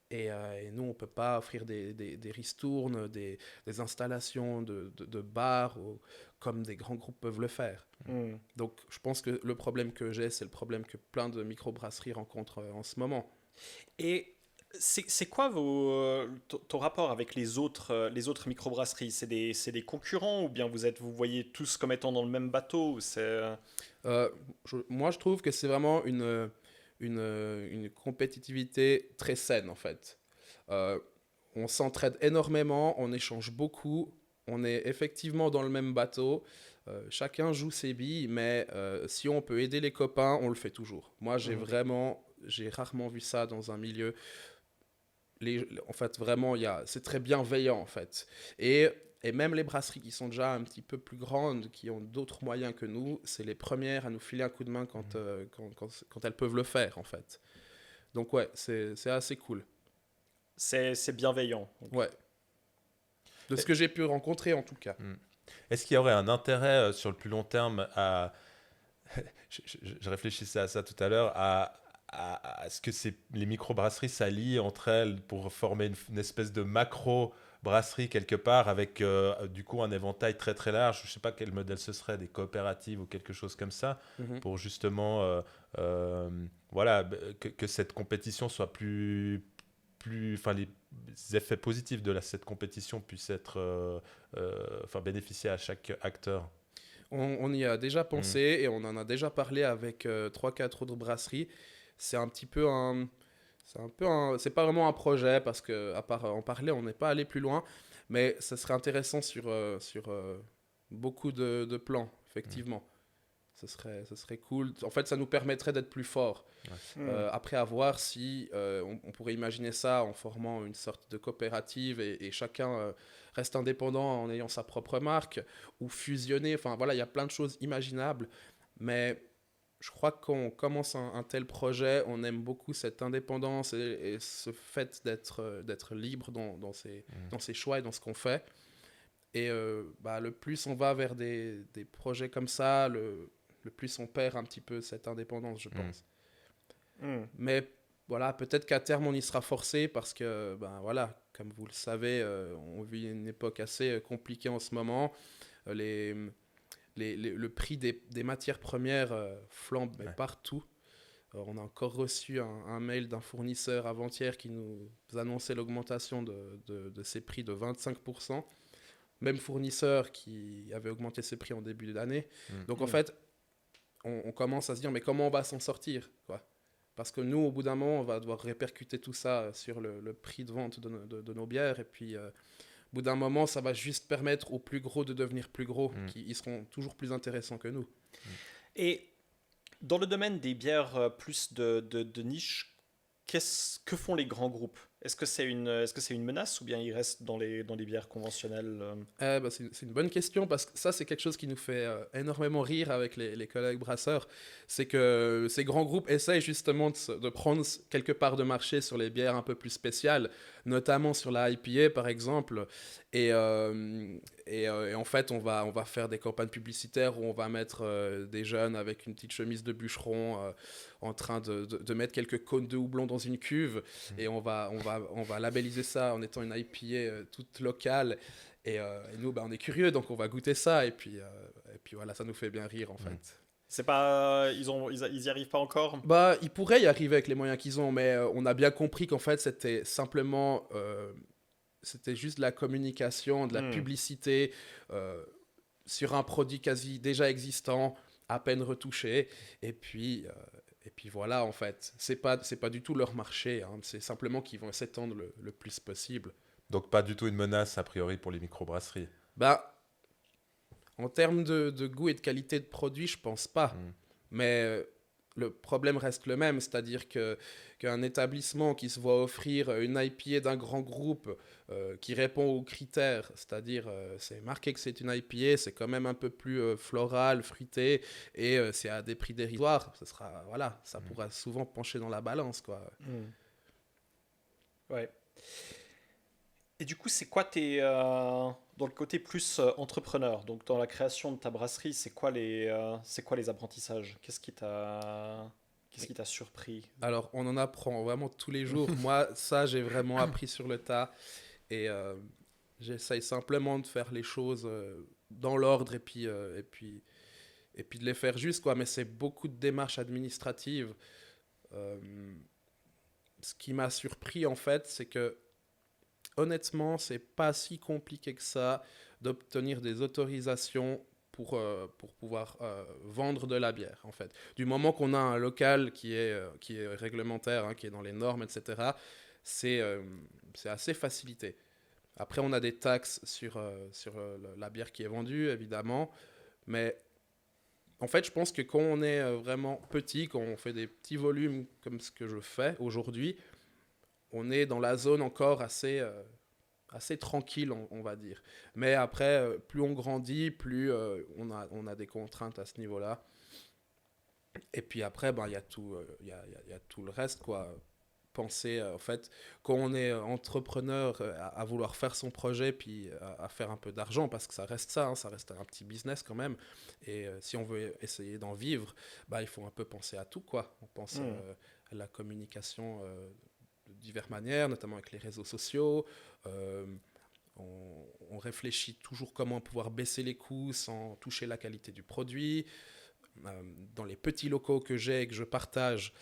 Et nous, on ne peut pas offrir des ristournes, des installations de bars comme des grands groupes peuvent le faire. Donc, je pense que le problème que j'ai, c'est le problème que plein de microbrasseries rencontrent en ce moment. Et c'est quoi ton rapport avec les autres microbrasseries? C'est des concurrents ou bien vous voyez tous comme étant dans le même bateau? Moi, je trouve que c'est vraiment une compétitivité très saine, en fait. On s'entraide énormément, on échange beaucoup, on est effectivement dans le même bateau. Chacun joue ses billes, mais si on peut aider les copains, on le fait toujours. Moi, j'ai rarement vu ça dans un milieu. En fait, vraiment, c'est très bienveillant, en fait. Et même les brasseries qui sont déjà un petit peu plus grandes, qui ont d'autres moyens que nous, c'est les premières à nous filer un coup de main quand elles peuvent le faire, en fait. Donc ouais, c'est assez cool. C'est bienveillant. Ouais. De ce que j'ai pu rencontrer, en tout cas. Est-ce qu'il y aurait un intérêt sur le plus long terme à... je réfléchissais à ça tout à l'heure, à ce que les microbrasseries s'allient entre elles pour former une espèce de macro-brasserie quelque part avec du coup un éventail très très large. Je ne sais pas quel modèle ce serait, des coopératives ou quelque chose comme ça, pour justement voilà, que cette compétition soit enfin les effets positifs de cette compétition puissent être bénéficier à chaque acteur. On y a déjà pensé et on en a déjà parlé avec 3-4 autres brasseries. C'est pas vraiment un projet parce que à part en parler, on n'est pas allé plus loin, mais ça serait intéressant sur beaucoup de plans, effectivement. Ce serait cool. En fait, ça nous permettrait d'être plus forts. Après, à voir si on pourrait imaginer ça en formant une sorte de coopérative et chacun reste indépendant en ayant sa propre marque ou fusionner. Enfin, voilà, il y a plein de choses imaginables. Mais je crois que quand on commence un tel projet, on aime beaucoup cette indépendance et ce fait d'être libre dans ses choix et dans ce qu'on fait. Et le plus on va vers des projets comme ça, le plus on perd un petit peu cette indépendance, je pense. Mais voilà, peut-être qu'à terme, on y sera forcé parce que, voilà, comme vous le savez, on vit une époque assez compliquée en ce moment. Le prix des matières premières flambe partout. Alors, on a encore reçu un mail d'un fournisseur avant-hier qui nous annonçait l'augmentation de ses prix de 25%. Même fournisseur qui avait augmenté ses prix en début d'année. Donc en fait, on commence à se dire, mais comment on va s'en sortir, quoi? Parce que nous, au bout d'un moment, on va devoir répercuter tout ça sur le prix de vente de nos bières. Et puis, au bout d'un moment, ça va juste permettre aux plus gros de devenir plus gros, ils seront toujours plus intéressants que nous. Et dans le domaine des bières plus de niche, que font les grands groupes? Est-ce que c'est une menace ou bien ils restent dans les bières conventionnelles? C'est une bonne question parce que ça, c'est quelque chose qui nous fait énormément rire avec les collègues brasseurs. C'est que ces grands groupes essayent justement de prendre quelque part de marché sur les bières un peu plus spéciales, notamment sur la IPA par exemple. Et en fait, on va faire des campagnes publicitaires où on va mettre des jeunes avec une petite chemise de bûcheron en train de mettre quelques cônes de houblon dans une cuve et on va labelliser ça en étant une IPA toute locale et nous on est curieux donc on va goûter ça et puis voilà, ça nous fait bien rire en fait. C'est pas, ils y arrivent pas encore. Bah, ils pourraient y arriver avec les moyens qu'ils ont, mais on a bien compris qu'en fait, c'était simplement... c'était juste de la communication, de la Hmm. publicité euh, sur un produit quasi déjà existant, à peine retouché. Et puis voilà, en fait. C'est pas du tout leur marché. Hein. C'est simplement qu'ils vont s'étendre le plus possible. Donc pas du tout une menace a priori pour les microbrasseries. Bah, en termes de goût et de qualité de produit, je pense pas. Hmm. Mais le problème reste le même, c'est-à-dire qu'un établissement qui se voit offrir une IPA d'un grand groupe qui répond aux critères, c'est-à-dire c'est marqué que c'est une IPA, c'est quand même un peu plus floral, fruité, et c'est à des prix dérisoires, ça sera, voilà, ça pourra souvent pencher dans la balance, quoi. Hmm. Ouais. Et du coup, c'est quoi dans le côté plus entrepreneur, donc dans la création de ta brasserie, c'est quoi les apprentissages? Qu'est-ce qui t'a surpris? Alors, on en apprend vraiment tous les jours. Moi, ça, j'ai vraiment appris sur le tas, et j'essaye simplement de faire les choses dans l'ordre, et puis de les faire juste, quoi. Mais c'est beaucoup de démarches administratives. Euh, Ce qui m'a surpris, en fait, c'est que, honnêtement, c'est pas si compliqué que ça d'obtenir des autorisations pour pouvoir vendre de la bière, en fait. Du moment qu'on a un local qui est réglementaire, hein, qui est dans les normes, etc., c'est c'est assez facilité. Après, on a des taxes sur la bière qui est vendue, évidemment, mais en fait, je pense que quand on est vraiment petit, quand on fait des petits volumes comme ce que je fais aujourd'hui, on est dans la zone encore assez tranquille, on va dire. Mais après, plus on grandit, plus on a des contraintes à ce niveau-là. Et puis après, ben, il y a tout, il y a tout le reste, quoi. Penser, en fait, quand on est entrepreneur, à vouloir faire son projet, puis à faire un peu d'argent, parce que ça reste ça, hein, ça reste un petit business quand même. Et si on veut essayer d'en vivre, bah, il faut un peu penser à tout, quoi. On pense Hmm. à la communication de diverses manières, notamment avec les réseaux sociaux. Euh, on réfléchit toujours comment pouvoir baisser les coûts sans toucher la qualité du produit. Dans les petits locaux que j'ai et que je partage,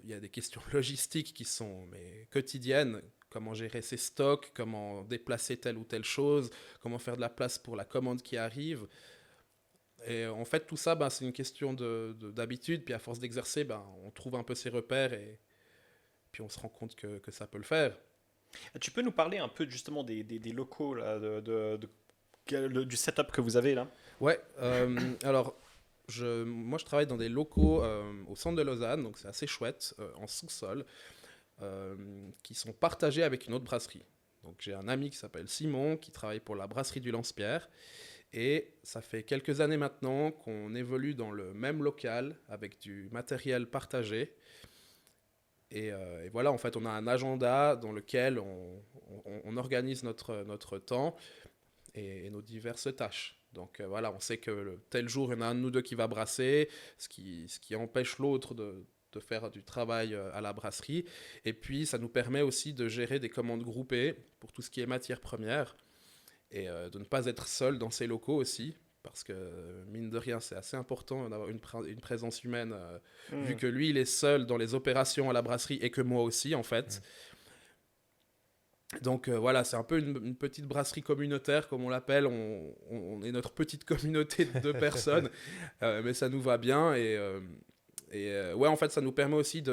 il y a des questions logistiques qui sont mais, quotidiennes. Comment gérer ses stocks, comment déplacer telle ou telle chose, comment faire de la place pour la commande qui arrive. Et en fait, tout ça, ben, c'est une question d'habitude. Puis à force d'exercer, ben, on trouve un peu ses repères et puis on se rend compte que ça peut le faire. Tu peux nous parler un peu justement des locaux là, du setup que vous avez là? Ouais, alors moi je travaille dans des locaux au centre de Lausanne, donc c'est assez chouette, en sous-sol, euh, qui sont partagés avec une autre brasserie. Donc j'ai un ami qui s'appelle Simon, qui travaille pour la brasserie du Lance-Pierre, et ça fait quelques années maintenant qu'on évolue dans le même local avec du matériel partagé. Et voilà, en fait, on a un agenda dans lequel on organise notre temps et nos diverses tâches. Donc voilà, on sait que tel jour, il y en a un de nous deux qui va brasser, ce qui empêche l'autre de faire du travail à la brasserie. Et puis, ça nous permet aussi de gérer des commandes groupées pour tout ce qui est matière première et de ne pas être seul dans ces locaux aussi. Parce que, mine de rien, c'est assez important d'avoir une présence humaine, vu Hmm. que lui, il est seul dans les opérations à la brasserie et que moi aussi, en fait. Donc voilà, c'est un peu une petite brasserie communautaire, comme on l'appelle. On est notre petite communauté de deux personnes, mais ça nous va bien. Ouais, en fait, ça nous permet aussi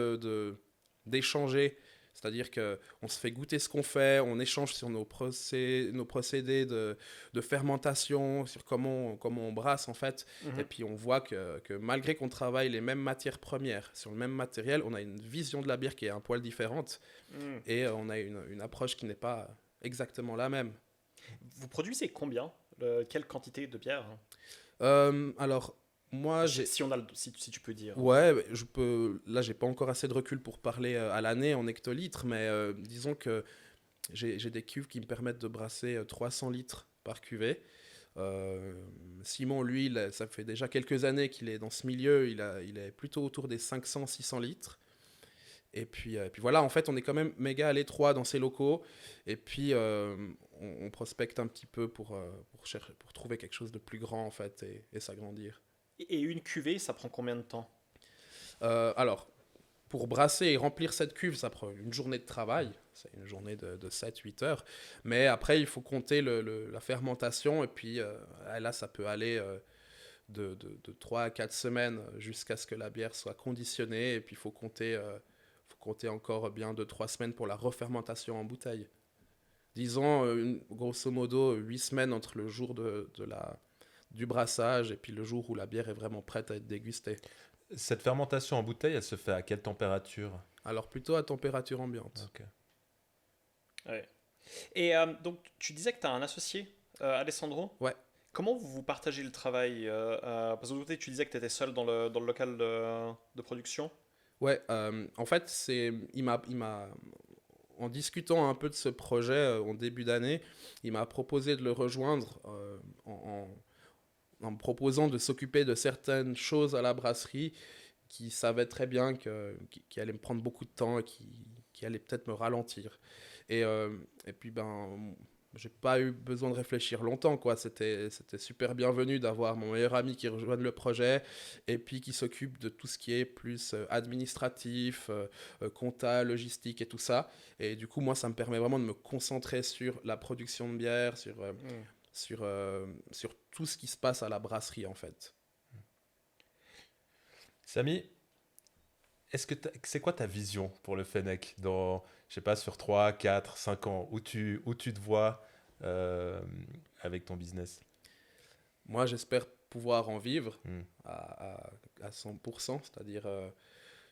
d'échanger. C'est-à-dire qu'on se fait goûter ce qu'on fait, on échange sur nos procédés de fermentation, sur comment on brasse en fait. Et Mhm. puis on voit que malgré qu'on travaille les mêmes matières premières sur le même matériel, on a une vision de la bière qui est un poil différente Hmm. et on a une approche qui n'est pas exactement la même. Vous produisez combien? Quelle quantité de bière? Alors, moi, Si on a si tu peux dire. ouais, je peux. Là, j'ai pas encore assez de recul pour parler à l'année en hectolitres, mais disons que j'ai des cuves qui me permettent de brasser 300 litres par cuvée. Euh, Simon, lui, ça fait déjà quelques années qu'il est dans ce milieu, il est plutôt autour des 500-600 litres. Et puis voilà, en fait, on est quand même méga à l'étroit dans ces locaux. Et puis, on prospecte un petit peu pour trouver quelque chose de plus grand, en fait, et s'agrandir. Et une cuvée, ça prend combien de temps? Alors, pour brasser et remplir cette cuve, ça prend une journée de travail. C'est une journée de 7-8 heures. Mais après, il faut compter la fermentation. Et puis là, ça peut aller de 3 à 4 semaines jusqu'à ce que la bière soit conditionnée. Et puis, faut compter encore bien 2-3 semaines pour la refermentation en bouteille. Disons, grosso modo, 8 semaines entre le jour du brassage et puis le jour où la bière est vraiment prête à être dégustée. Cette fermentation en bouteille, elle se fait à quelle température? Alors plutôt à température ambiante. Ok. Ouais. Et donc, tu disais que tu as un associé, Alessandro. Ouais. Comment vous partagez le travail parce que tu disais que tu étais seul dans le local de production. Ouais, en fait, en discutant un peu de ce projet en début d'année, il m'a proposé de le rejoindre en me proposant de s'occuper de certaines choses à la brasserie qui savait très bien qui allait me prendre beaucoup de temps et qui allait peut-être me ralentir. Et puis, j'ai pas eu besoin de réfléchir longtemps, quoi. C'était super bienvenu d'avoir mon meilleur ami qui rejoigne le projet et puis qui s'occupe de tout ce qui est plus administratif, compta, logistique et tout ça. Et du coup, moi, ça me permet vraiment de me concentrer sur la production de bière, sur tout ce qui se passe à la brasserie, en fait. Samy, c'est quoi ta vision pour le Fennec dans, je sais pas, sur 3, 4, 5 ans, où tu te vois euh, avec ton business? Moi, j'espère pouvoir en vivre Hmm. à 100%, c'est-à-dire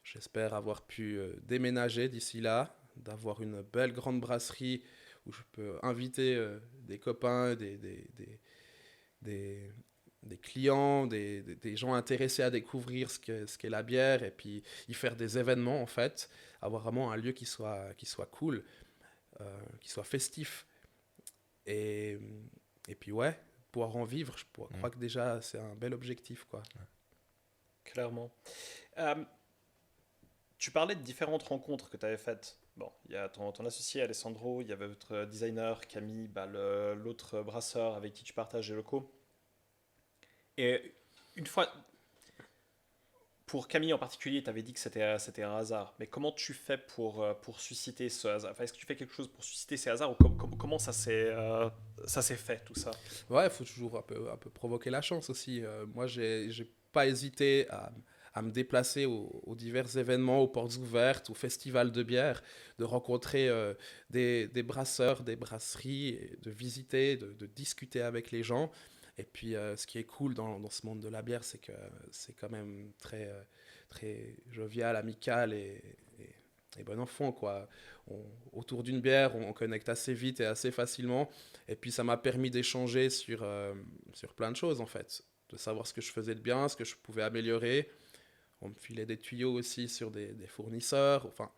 j'espère avoir pu déménager d'ici là, d'avoir une belle grande brasserie où je peux inviter des copains, des, des clients, des gens intéressés à découvrir ce qu'est la bière et puis y faire des événements en fait, avoir vraiment un lieu qui soit cool, qui soit festif et, et puis ouais, pouvoir en vivre, crois que déjà c'est un bel objectif quoi. Clairement. Euh, Tu parlais de différentes rencontres que tu avais faites. Bon, il y a ton associé Alessandro, il y avait votre designer Camille, l'autre brasseur avec qui tu partages les locaux. Et une fois, pour Camille en particulier, tu avais dit que c'était un hasard. Mais comment tu fais pour susciter ce hasard? Enfin, est-ce que tu fais quelque chose pour susciter ces hasards ou comment ça s'est fait tout ça? Ouais, il faut toujours un peu provoquer la chance aussi. Moi, j'ai pas hésité à me déplacer aux divers événements, aux portes ouvertes, aux festivals de bière, de rencontrer des brasseurs, des brasseries, et de visiter, de discuter avec les gens. Et puis, ce qui est cool dans ce monde de la bière, c'est que c'est quand même très jovial, amical et bon enfant, quoi. Autour d'une bière, on connecte assez vite et assez facilement. Et puis, ça m'a permis d'échanger sur plein de choses, en fait. De savoir ce que je faisais de bien, ce que je pouvais améliorer. On me filait des tuyaux aussi sur des fournisseurs. Enfin,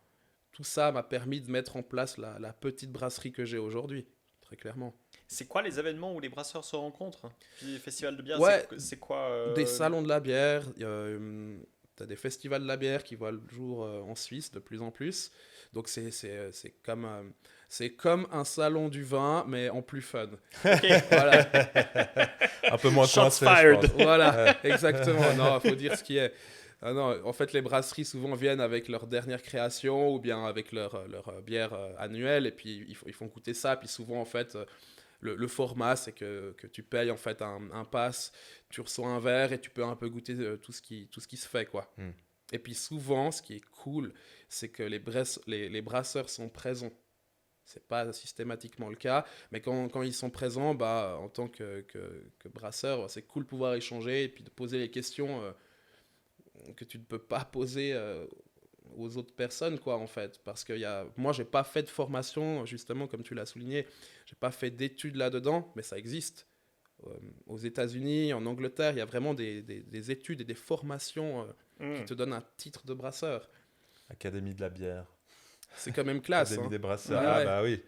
tout ça m'a permis de mettre en place la petite brasserie que j'ai aujourd'hui, très clairement. C'est quoi les événements où les brasseurs se rencontrent? Les festivals de bière, Ouais, c'est quoi des salons de la bière. T'as des festivals de la bière qui voient le jour en Suisse de plus en plus. Donc c'est comme un salon du vin, mais en plus fun. Ok. Voilà, Un peu moins Shots coincé, je fired. pense. voilà, exactement. Non, faut dire ce qui est. Ah non, en fait, les brasseries souvent viennent avec leur dernière création ou bien avec leur bière annuelle et puis ils font goûter ça. Puis souvent, en fait, le format, c'est que tu payes en fait un pass, tu reçois un verre et tu peux un peu goûter tout ce qui se fait, quoi. Hmm. Et puis souvent, ce qui est cool, c'est que les brasseurs sont présents. C'est pas systématiquement le cas, mais quand ils sont présents, en tant que brasseur, c'est cool de pouvoir échanger et puis de poser les questions que tu ne peux pas poser aux autres personnes, quoi, en fait. Parce que moi, j'ai pas fait de formation, justement, comme tu l'as souligné, j'ai pas fait d'études là-dedans, mais ça existe. Aux États-Unis, en Angleterre, il y a vraiment des études et des formations qui te donnent un titre de brasseur. Académie de la bière. C'est quand même classe. Académie Hein. des brasseurs. Ouais, Ah ouais. bah oui.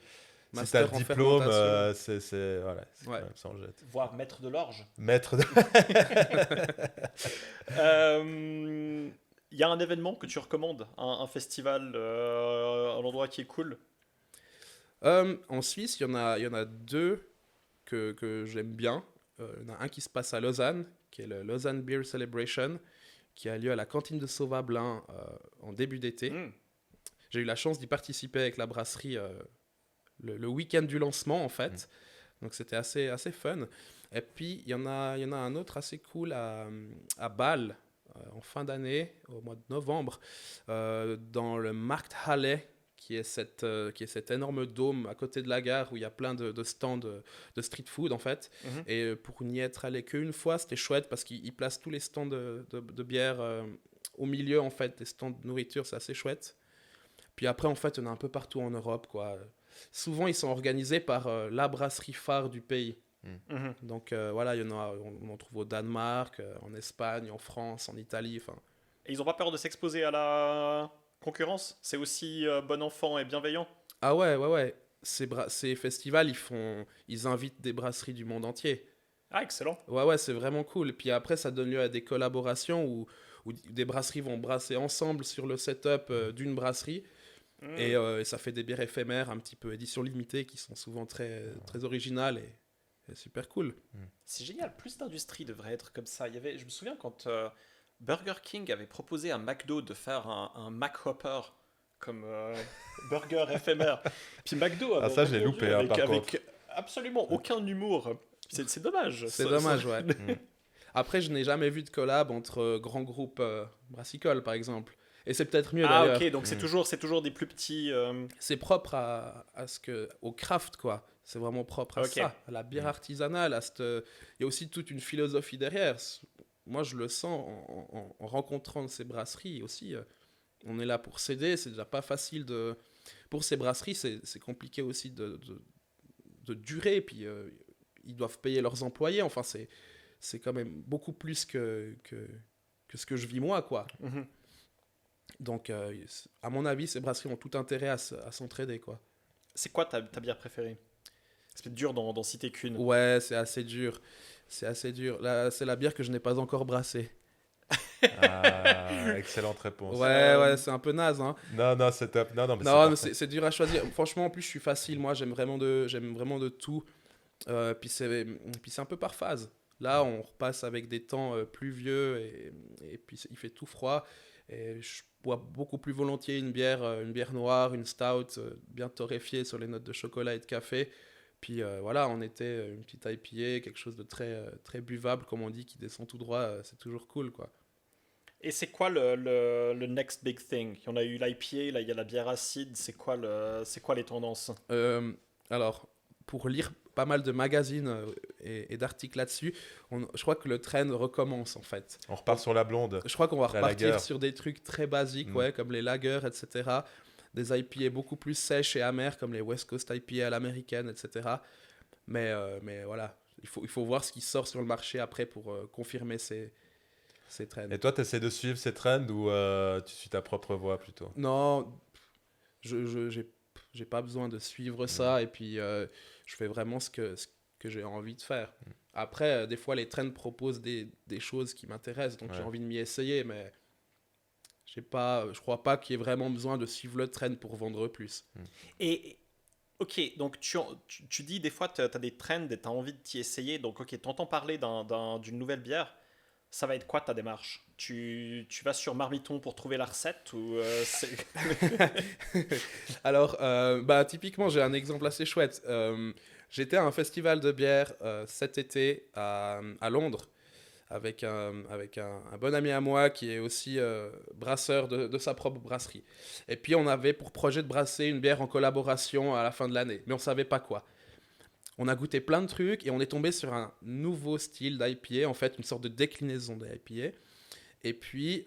Si Master t'as le en diplôme, fermentation. voilà, c'est Ouais. quand même ça en jette. Voire maître de l'orge. Maître de... Il y a un événement que tu recommandes, un festival, un endroit qui est cool. En Suisse, il y en a deux que j'aime bien. Il y en a un qui se passe à Lausanne, qui est le Lausanne Beer Celebration, qui a lieu à la cantine de Sauvablin en début d'été. J'ai eu la chance d'y participer avec la brasserie le week-end du lancement, en fait. Donc, c'était assez fun. Et puis, il y en a un autre assez cool à Bâle, en fin d'année, au mois de novembre, dans le Markthalle, qui est cet énorme dôme à côté de la gare où il y a plein de stands de street food, en fait. Et pour n'y être allé qu'une fois, c'était chouette parce qu'ils placent tous les stands de bière au milieu, en fait, des stands de nourriture, c'est assez chouette. Puis après, en fait, on a un peu partout en Europe, quoi. Souvent, ils sont organisés par la brasserie phare du pays. Donc voilà, on en trouve au Danemark, en Espagne, en France, en Italie. Et ils n'ont pas peur de s'exposer à la concurrence? C'est aussi bon enfant et bienveillant? Ah ouais. Ces festivals, ils invitent des brasseries du monde entier. Ah, excellent. Ouais, c'est vraiment cool. Et puis après, ça donne lieu à des collaborations où des brasseries vont brasser ensemble sur le setup d'une brasserie. Et ça fait des bières éphémères, un petit peu édition limitée, qui sont souvent très, très originales et super cool. C'est génial, plus d'industrie devrait être comme ça. Je me souviens quand Burger King avait proposé à McDo de faire un Mac Hopper comme burger éphémère. Puis McDo avait ça, j'ai loupé, par contre. avec absolument aucun humour. C'est dommage. C'est dommage, ouais. Après, je n'ai jamais vu de collab entre grands groupes brassicoles, par exemple. Et c'est peut-être mieux d'ailleurs. Ah ok, donc c'est toujours des plus petits... C'est propre au craft, quoi. C'est vraiment propre à ça, à la bière artisanale. Il y a aussi toute une philosophie derrière. Moi, je le sens en rencontrant ces brasseries aussi. On est là pour s'aider, c'est déjà pas facile Pour ces brasseries, c'est compliqué aussi de durer, puis ils doivent payer leurs employés. Enfin, c'est quand même beaucoup plus que ce que je vis moi, quoi. Donc, à mon avis, ces brasseries ont tout intérêt à s'entraider, quoi. C'est quoi ta bière préférée? C'est peut-être dur d'en citer qu'une. Ouais, c'est assez dur. Là, c'est la bière que je n'ai pas encore brassée. Excellente réponse. Ouais, c'est un peu naze, hein. Non, c'est top. Non, mais non, c'est dur à choisir. Franchement, en plus, je suis facile. Moi, j'aime vraiment de tout. Puis c'est un peu par phase. Là, on repasse avec des temps pluvieux et puis il fait tout froid. Et je bois beaucoup plus volontiers une bière noire, une stout, bien torréfiée sur les notes de chocolat et de café. Puis voilà, en été, une petite IPA, quelque chose de très, très buvable, comme on dit, qui descend tout droit, c'est toujours cool, quoi. Et c'est quoi le next big thing? Il y en a eu l'IPA, là il y a la bière acide, c'est quoi les tendances? Alors, pour lire pas mal de magazines et d'articles là-dessus, je crois que le trend recommence, en fait. On repart sur la blonde. Je crois qu'on va repartir lager. sur des trucs très basiques, ouais, comme les lagers, etc. Des IPA beaucoup plus sèches et amères, comme les West Coast IPA à l'américaine, etc. Mais voilà, il faut voir ce qui sort sur le marché après pour confirmer ces trends. Et toi, tu essaies de suivre ces trends ou tu suis ta propre voie plutôt? Non, j'ai pas besoin de suivre ça, et puis je fais vraiment ce que j'ai envie de faire. Après, des fois, les trends proposent des choses qui m'intéressent, donc j'ai envie de m'y essayer, mais je crois pas qu'il y ait vraiment besoin de suivre le trend pour vendre plus. Et ok, donc tu dis des fois tu as des trends et tu as envie de t'y essayer, donc ok, tu entends parler d'une nouvelle bière, ça va être quoi ta démarche? Tu vas sur Marmiton pour trouver la recette ou Alors, typiquement, j'ai un exemple assez chouette. J'étais à un festival de bière cet été à Londres avec un bon ami à moi qui est aussi brasseur de sa propre brasserie. Et puis, on avait pour projet de brasser une bière en collaboration à la fin de l'année, mais on ne savait pas quoi. On a goûté plein de trucs et on est tombé sur un nouveau style d'IPA, en fait, une sorte de déclinaison d'IPA, et puis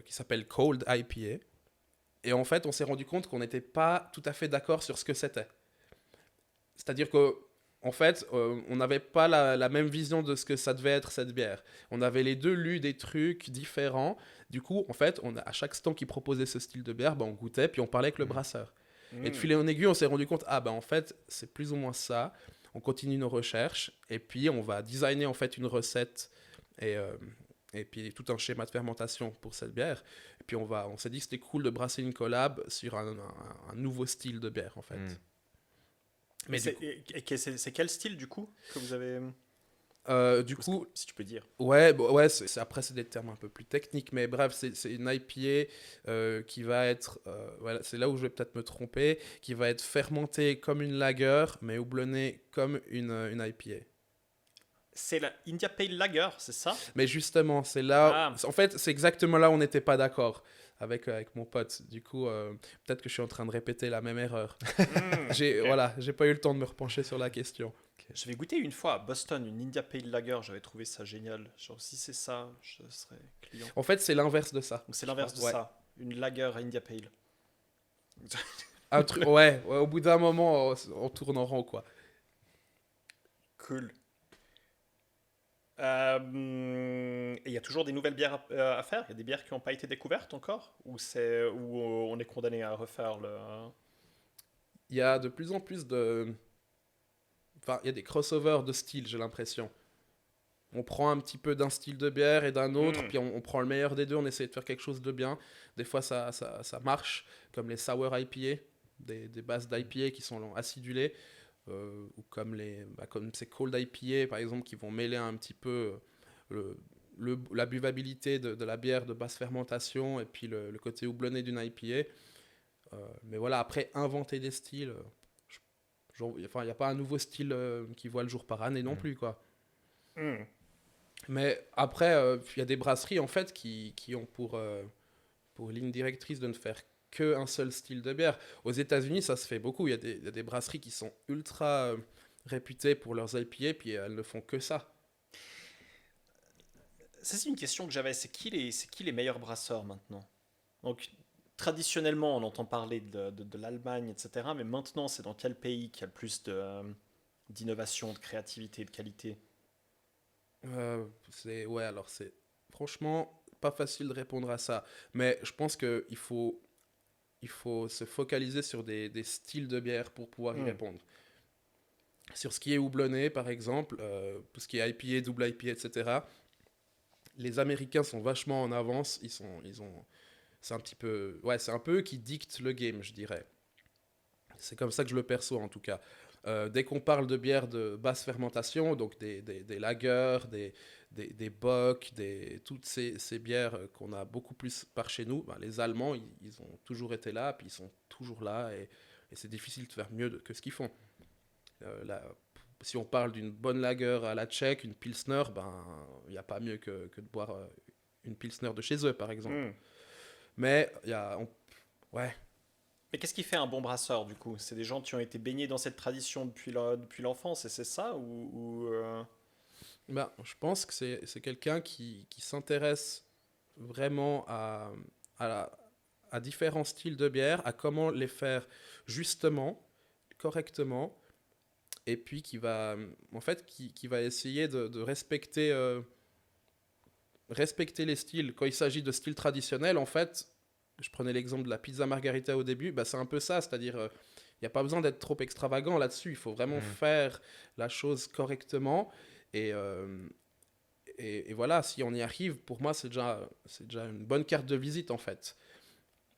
qui s'appelle Cold IPA. Et en fait, on s'est rendu compte qu'on n'était pas tout à fait d'accord sur ce que c'était. C'est-à-dire qu'en fait, on n'avait pas la même vision de ce que ça devait être, cette bière. On avait les deux lu des trucs différents. Du coup, en fait, à chaque stand qui proposait ce style de bière, on goûtait, puis on parlait avec le brasseur. Et de fil en aiguille, on s'est rendu compte, en fait, c'est plus ou moins ça. On continue nos recherches, et puis on va designer en fait une recette et puis tout un schéma de fermentation pour cette bière. Et puis on s'est dit que c'était cool de brasser une collab sur un nouveau style de bière, en fait. Mais c'est quel style du coup que vous avez... Du coup, si tu peux dire. ouais, bon, ouais après, c'est des termes un peu plus techniques, mais bref, c'est une IPA qui va être, voilà, c'est là où je vais peut-être me tromper, qui va être fermentée comme une lager, mais houblonnée comme une IPA. C'est la India Pale Lager, c'est ça? Mais justement, c'est là, Ah, en fait, c'est exactement là où on n'était pas d'accord avec mon pote. Du coup, peut-être que je suis en train de répéter la même erreur. ok. Voilà, j'ai pas eu le temps de me repencher sur la question. J'avais goûté une fois à Boston une India Pale Lager, j'avais trouvé ça génial. Genre, si c'est ça, je serais client. En fait, c'est l'inverse de ça. Donc c'est l'inverse de Ouais. ça, une lager à India Pale. Un truc, ouais, au bout d'un moment, on tourne en rond, quoi. Cool. Et il y a toujours des nouvelles bières à faire? Il y a des bières qui n'ont pas été découvertes encore? Ou on est condamné à refaire le... Il y a de plus en plus de... Enfin, il y a des crossovers de styles, j'ai l'impression. On prend un petit peu d'un style de bière et d'un autre, puis on prend le meilleur des deux, on essaie de faire quelque chose de bien. Des fois, ça marche, comme les sour IPA, des bases d'IPA qui sont acidulées, ou comme ces cold IPA, par exemple, qui vont mêler un petit peu la buvabilité de la bière de basse fermentation et puis le côté houblonné d'une IPA. Mais voilà, après, inventer des styles, il n'y a pas un nouveau style qui voit le jour par année non plus, quoi. Hmm. Mais après, il y a des brasseries en fait qui ont pour ligne directrice de ne faire qu'un seul style de bière. Aux États-Unis, ça se fait beaucoup. Il y a des brasseries qui sont ultra réputées pour leurs IPA, puis elles ne font que ça. Ça, c'est une question que j'avais. C'est qui les meilleurs brasseurs maintenant? Donc, traditionnellement, on entend parler de l'Allemagne, etc. Mais maintenant, c'est dans quel pays qu'il y a le plus d'innovation, de créativité, de qualité? Ouais, alors c'est franchement pas facile de répondre à ça. Mais je pense il faut se focaliser sur des styles de bière pour pouvoir y Hmm. répondre. Sur ce qui est houblonné, par exemple, tout ce qui est IPA, double IPA, etc. Les Américains sont vachement en avance. C'est un petit peu, ouais, c'est un peu eux qui dictent le game, je dirais. C'est comme ça que je le perçois en tout cas. Dès qu'on parle de bières de basse fermentation, donc des lagers, des bock, toutes ces bières qu'on a beaucoup plus par chez nous, ben, les Allemands, ils ont toujours été là, puis ils sont toujours là, et c'est difficile de faire mieux que ce qu'ils font. Si on parle d'une bonne lager à la tchèque, une pilsner, ben il n'y a pas mieux que de boire une pilsner de chez eux, par exemple. Hmm. Mais ouais, Mais qu'est-ce qui fait un bon brasseur, du coup? C'est des gens qui ont été baignés dans cette tradition depuis l'enfance, et c'est ça? ben, je pense que c'est quelqu'un qui s'intéresse vraiment à, à différents styles de bière, à comment les faire justement, correctement, et puis en fait, qui va essayer de respecter les styles. Quand il s'agit de styles traditionnels, en fait, je prenais l'exemple de la pizza margarita au début, bah, c'est un peu ça, c'est-à-dire il n'y a pas besoin d'être trop extravagant là-dessus, il faut vraiment faire la chose correctement et, euh, et voilà, si on y arrive, pour moi c'est déjà une bonne carte de visite en fait.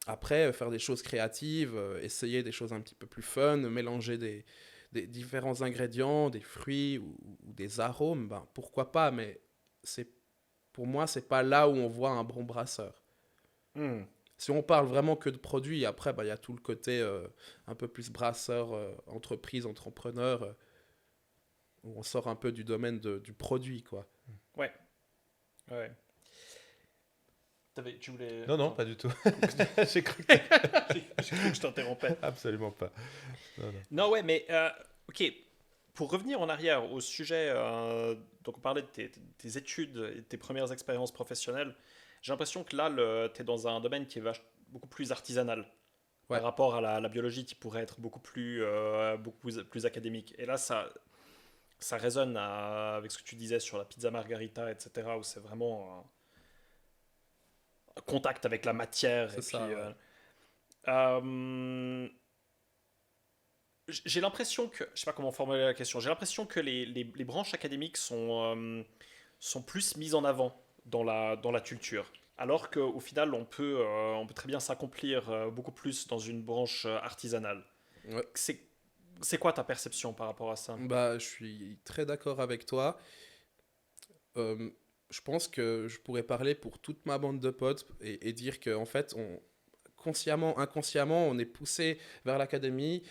Après, faire des choses créatives, essayer des choses un petit peu plus fun, mélanger des différents ingrédients, des fruits ou des arômes, ben, pourquoi pas, mais c'est, pour moi, c'est pas là où on voit un bon brasseur. Hmm. Si on parle vraiment que de produits, après, bah, il y a tout le côté un peu plus brasseur, entreprise, entrepreneur, où on sort un peu du domaine du produit, quoi. Ouais, ouais. Tu voulais... Non, non, Attends. pas du tout. J'ai cru J'ai cru que je t'interrompais. absolument pas. Non, non. Non, ouais, mais ok. Pour revenir en arrière au sujet, donc on parlait de tes études et de tes premières expériences professionnelles, j'ai l'impression que là, tu es dans un domaine qui est beaucoup plus artisanal Ouais, par rapport à la biologie qui pourrait être beaucoup plus académique. Et là, ça résonne avec ce que tu disais sur la pizza margarita, etc., où c'est vraiment un contact avec la matière. c'est Et puis, ça, ouais. j'ai l'impression que, je sais pas comment formuler la question, j'ai l'impression que les branches académiques sont plus mises en avant dans la culture. Alors qu'au final, on peut très bien s'accomplir beaucoup plus dans une branche artisanale. Ouais. C'est, c'est quoi ta perception par rapport à ça? Bah, je suis très d'accord avec toi. je pense que je pourrais parler pour toute ma bande de potes et dire qu'en fait, consciemment, inconsciemment, on est poussé vers l'académie,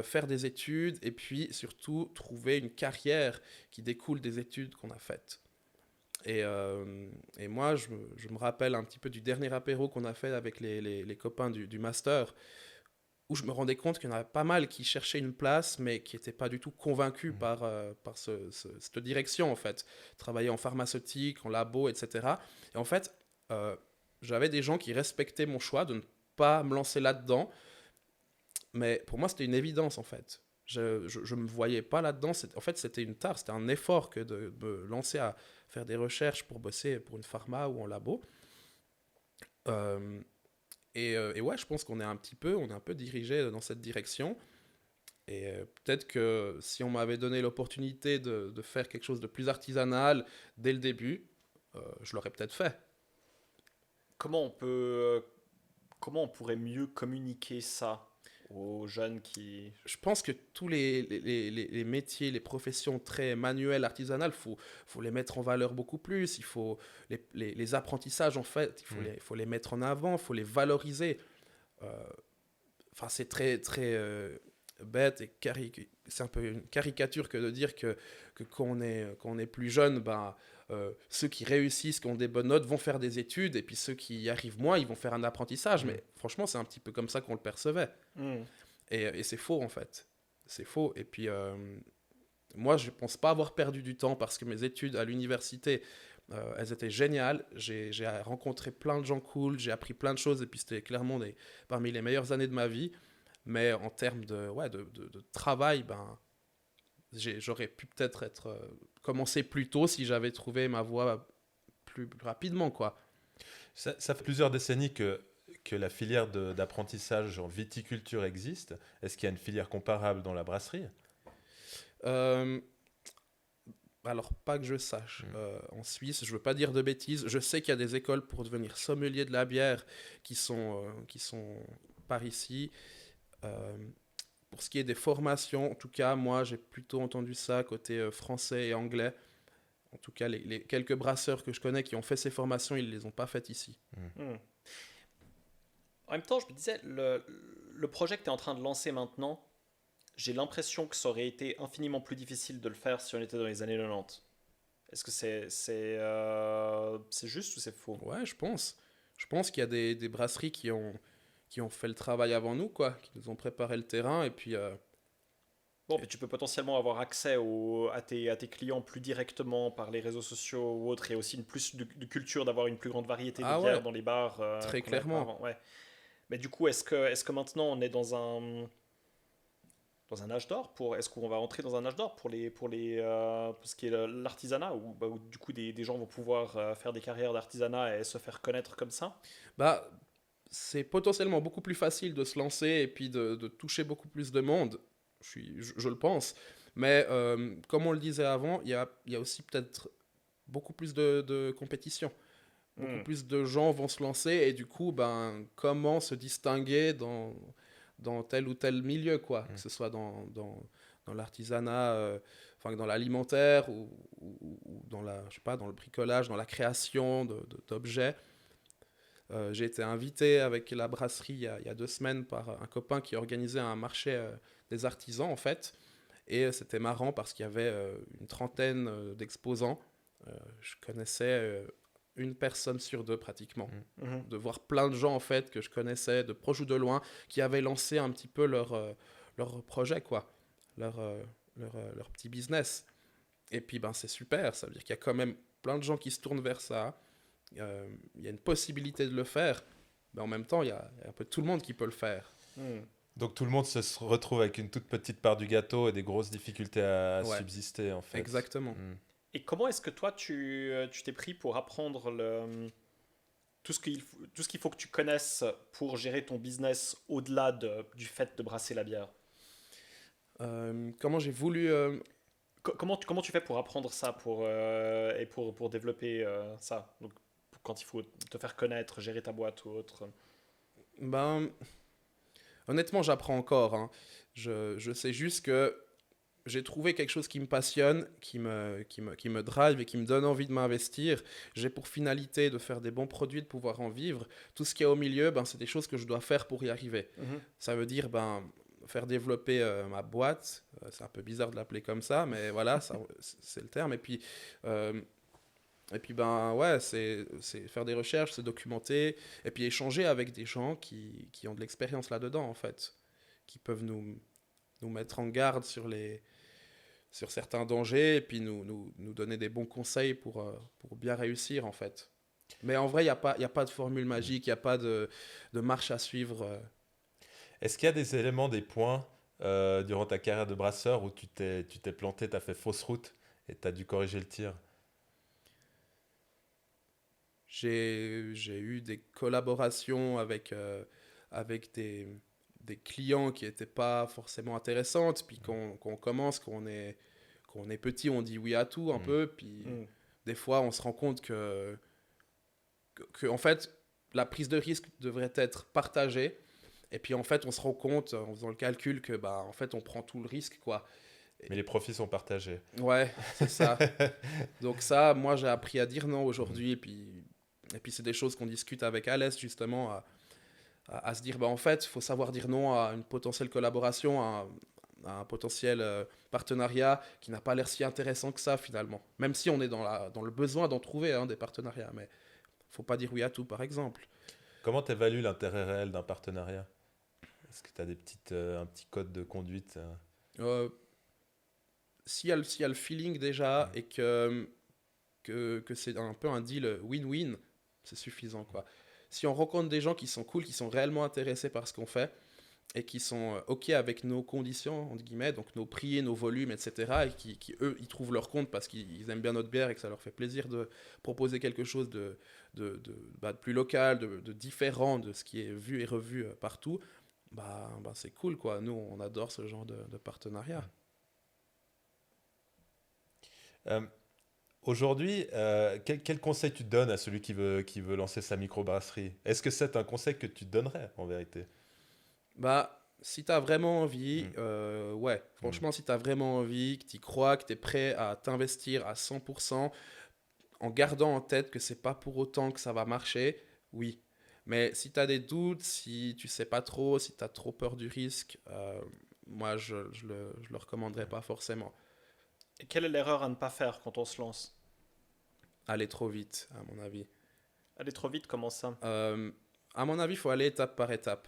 faire des études et puis surtout trouver une carrière qui découle des études qu'on a faites. Et moi, je me rappelle un petit peu du dernier apéro qu'on a fait avec les copains du master, où je me rendais compte qu'il y en avait pas mal qui cherchaient une place, mais qui n'étaient pas du tout convaincus par cette direction, en fait. Travailler en pharmaceutique, en labo, etc. Et en fait, j'avais des gens qui respectaient mon choix de ne pas me lancer là-dedans, mais pour moi, c'était une évidence, en fait. Je me voyais pas là-dedans. En fait, c'était une tare, c'était un effort que de me lancer à faire des recherches pour bosser pour une pharma ou en labo. Et ouais, je pense qu'on est un peu dirigé dans cette direction. Et peut-être que si on m'avait donné l'opportunité de faire quelque chose de plus artisanal dès le début, je l'aurais peut-être fait. Comment on pourrait mieux communiquer ça aux jeunes qui... Je pense que tous les métiers, les professions très manuelles, artisanales, faut les mettre en valeur beaucoup plus. Il faut les apprentissages, en fait, il faut les mettre en avant, il faut les valoriser. Enfin, c'est très, très bête et c'est un peu une caricature que de dire que quand on est plus jeune, ben, ceux qui réussissent, qui ont des bonnes notes, vont faire des études, et puis ceux qui y arrivent moins, ils vont faire un apprentissage. Mais franchement, c'est un petit peu comme ça qu'on le percevait. Et c'est faux, en fait. C'est faux. Et puis, moi, je ne pense pas avoir perdu du temps parce que mes études à l'université, elles étaient géniales. J'ai rencontré plein de gens cool, j'ai appris plein de choses, et puis c'était clairement parmi les meilleures années de ma vie. Mais en termes de travail, ben, j'aurais pu peut-être commencer plus tôt si j'avais trouvé ma voie plus rapidement, quoi. Ça fait plusieurs décennies que la filière d'apprentissage en viticulture existe. Est-ce qu'il y a une filière comparable dans la brasserie? Alors, pas que je sache. En Suisse, je veux pas dire de bêtises. Je sais qu'il y a des écoles pour devenir sommelier de la bière qui sont par ici. Pour ce qui est des formations, en tout cas, moi, j'ai plutôt entendu ça côté français et anglais. En tout cas, les quelques brasseurs que je connais qui ont fait ces formations, ils ne les ont pas faites ici. En même temps, je me disais, le projet que tu es en train de lancer maintenant, j'ai l'impression que ça aurait été infiniment plus difficile de le faire si on était dans les années 90. Est-ce que c'est juste ou c'est faux? Ouais, je pense. Je pense qu'il y a des brasseries qui ont fait le travail avant nous, quoi, qui nous ont préparé le terrain, et puis... Bon, mais tu peux potentiellement avoir accès à tes clients plus directement par les réseaux sociaux ou autres, et aussi plus de culture, d'avoir une plus grande variété de bières dans les bars. Très qu'on avait clairement. avant. Ouais. Mais du coup, est-ce que maintenant on est dans un âge d'or est-ce qu'on va entrer dans un âge d'or pour ce qui est l'artisanat, où du coup des gens vont pouvoir faire des carrières d'artisanat et se faire connaître comme ça? Bah, c'est potentiellement beaucoup plus facile de se lancer et puis de toucher beaucoup plus de monde. Je le pense. Mais comme on le disait avant, il y a aussi peut-être beaucoup plus de compétition. Beaucoup plus de gens vont se lancer et du coup, ben, comment se distinguer dans tel ou tel milieu, quoi. Que ce soit dans l'artisanat, enfin, dans l'alimentaire ou dans je sais pas, dans le bricolage, dans la création d'objets. J'ai été invité avec la brasserie il y a 2 semaines par un copain qui organisait un marché des artisans, en fait. Et c'était marrant parce qu'il y avait une trentaine d'exposants. Je connaissais une personne sur 2 pratiquement. De voir plein de gens, en fait, que je connaissais de proche ou de loin, qui avaient lancé un petit peu leur projet, quoi. Leur petit business. Et puis, ben, c'est super. Ça veut dire qu'il y a quand même plein de gens qui se tournent vers ça. Il y a une possibilité de le faire, mais en même temps, il y a un peu tout le monde qui peut le faire. Donc tout le monde se retrouve avec une toute petite part du gâteau et des grosses difficultés à subsister, en fait. Exactement. Et comment est-ce que toi, tu t'es pris pour apprendre tout ce qu'il faut que tu connaisses pour gérer ton business au-delà du fait de brasser la bière? Comment j'ai voulu... Comment tu fais pour apprendre ça et pour développer ça? Donc, quand il faut te faire connaître, gérer ta boîte ou autre? Ben, honnêtement, j'apprends encore. Hein. Je sais juste que j'ai trouvé quelque chose qui me passionne, qui me drive et qui me donne envie de m'investir. J'ai pour finalité de faire des bons produits, de pouvoir en vivre. Tout ce qu'il y a au milieu, c'est des choses que je dois faire pour y arriver. Ça veut dire faire développer ma boîte. C'est un peu bizarre de l'appeler comme ça, mais voilà, c'est le terme. Et puis ouais, c'est faire des recherches, se documenter, et puis échanger avec des gens qui ont de l'expérience là-dedans, en fait, qui peuvent nous mettre en garde sur certains dangers, et puis nous donner des bons conseils pour bien réussir, en fait. Mais en vrai, il y a pas de formule magique, il n'y a pas de marche à suivre. Est-ce qu'il y a des éléments, des points durant ta carrière de brasseur où tu t'es planté, tu as fait fausse route et tu as dû corriger le tir? J'ai eu des collaborations avec des clients qui n'étaient pas forcément intéressantes. Puis qu'on commence, qu'on est petit, on dit oui à tout un peu. Puis des fois, on se rend compte que en fait, la prise de risque devrait être partagée. Et puis en fait, on se rend compte en faisant le calcul que en fait, on prend tout le risque, quoi. Mais les profits sont partagés. Ouais, c'est ça. Donc ça, moi, j'ai appris à dire non aujourd'hui. Et puis c'est des choses qu'on discute avec Alès, justement, à se dire, en fait, il faut savoir dire non à une potentielle collaboration, à un potentiel partenariat qui n'a pas l'air si intéressant que ça, finalement. Même si on est dans le besoin d'en trouver des partenariats. Mais il ne faut pas dire oui à tout, par exemple. Comment tu évalues l'intérêt réel d'un partenariat? Est-ce que tu as un petit code de conduite? S'il y a le feeling déjà et que c'est un peu un deal win-win, c'est suffisant, quoi. Si on rencontre des gens qui sont cool, qui sont réellement intéressés par ce qu'on fait et qui sont OK avec nos conditions, entre guillemets, donc nos prix, nos volumes, etc., et qui eux, ils trouvent leur compte parce qu'ils aiment bien notre bière et que ça leur fait plaisir de proposer quelque chose de plus local, de différent de ce qui est vu et revu partout, c'est cool, quoi. Nous, on adore ce genre de partenariat. Aujourd'hui, quel conseil tu donnes à celui qui veut lancer sa microbrasserie? Est-ce que c'est un conseil que tu donnerais en vérité? Si tu as vraiment envie, ouais, franchement, si tu as vraiment envie, que tu y crois, que tu es prêt à t'investir à 100%, en gardant en tête que c'est pas pour autant que ça va marcher, oui. Mais si tu as des doutes, si tu sais pas trop, si tu as trop peur du risque, moi, je le recommanderais pas forcément. Et quelle est l'erreur à ne pas faire quand on se lance? Aller trop vite, à mon avis. Aller trop vite, comment ça? À mon avis, il faut aller étape par étape.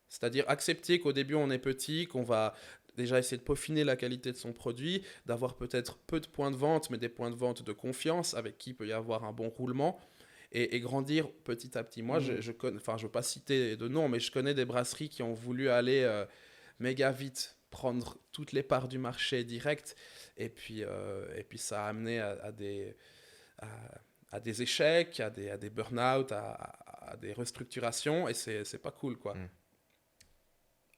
C'est-à-dire accepter qu'au début, on est petit, qu'on va déjà essayer de peaufiner la qualité de son produit, d'avoir peut-être peu de points de vente, mais des points de vente de confiance avec qui il peut y avoir un bon roulement, et grandir petit à petit. Moi, je ne veux pas citer de nom, mais je connais des brasseries qui ont voulu aller méga vite, prendre toutes les parts du marché direct, et puis ça a amené à des échecs, à des burn-out, à des restructurations, et c'est pas cool, quoi.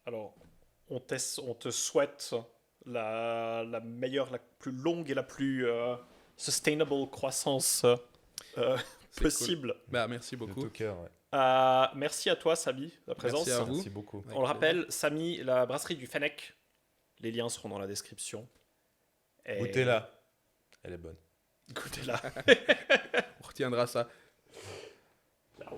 Alors, on te souhaite la meilleure, la plus longue et la plus sustainable croissance possible. Cool. Merci beaucoup. De tout cœur, ouais. Merci à toi, Samy, la présence. Merci à vous. Merci beaucoup. On le rappelle, Samy, la brasserie du Fennec. Les liens seront dans la description. Goûtez-la. Elle est bonne. Goûtez-la. On retiendra ça. Ciao.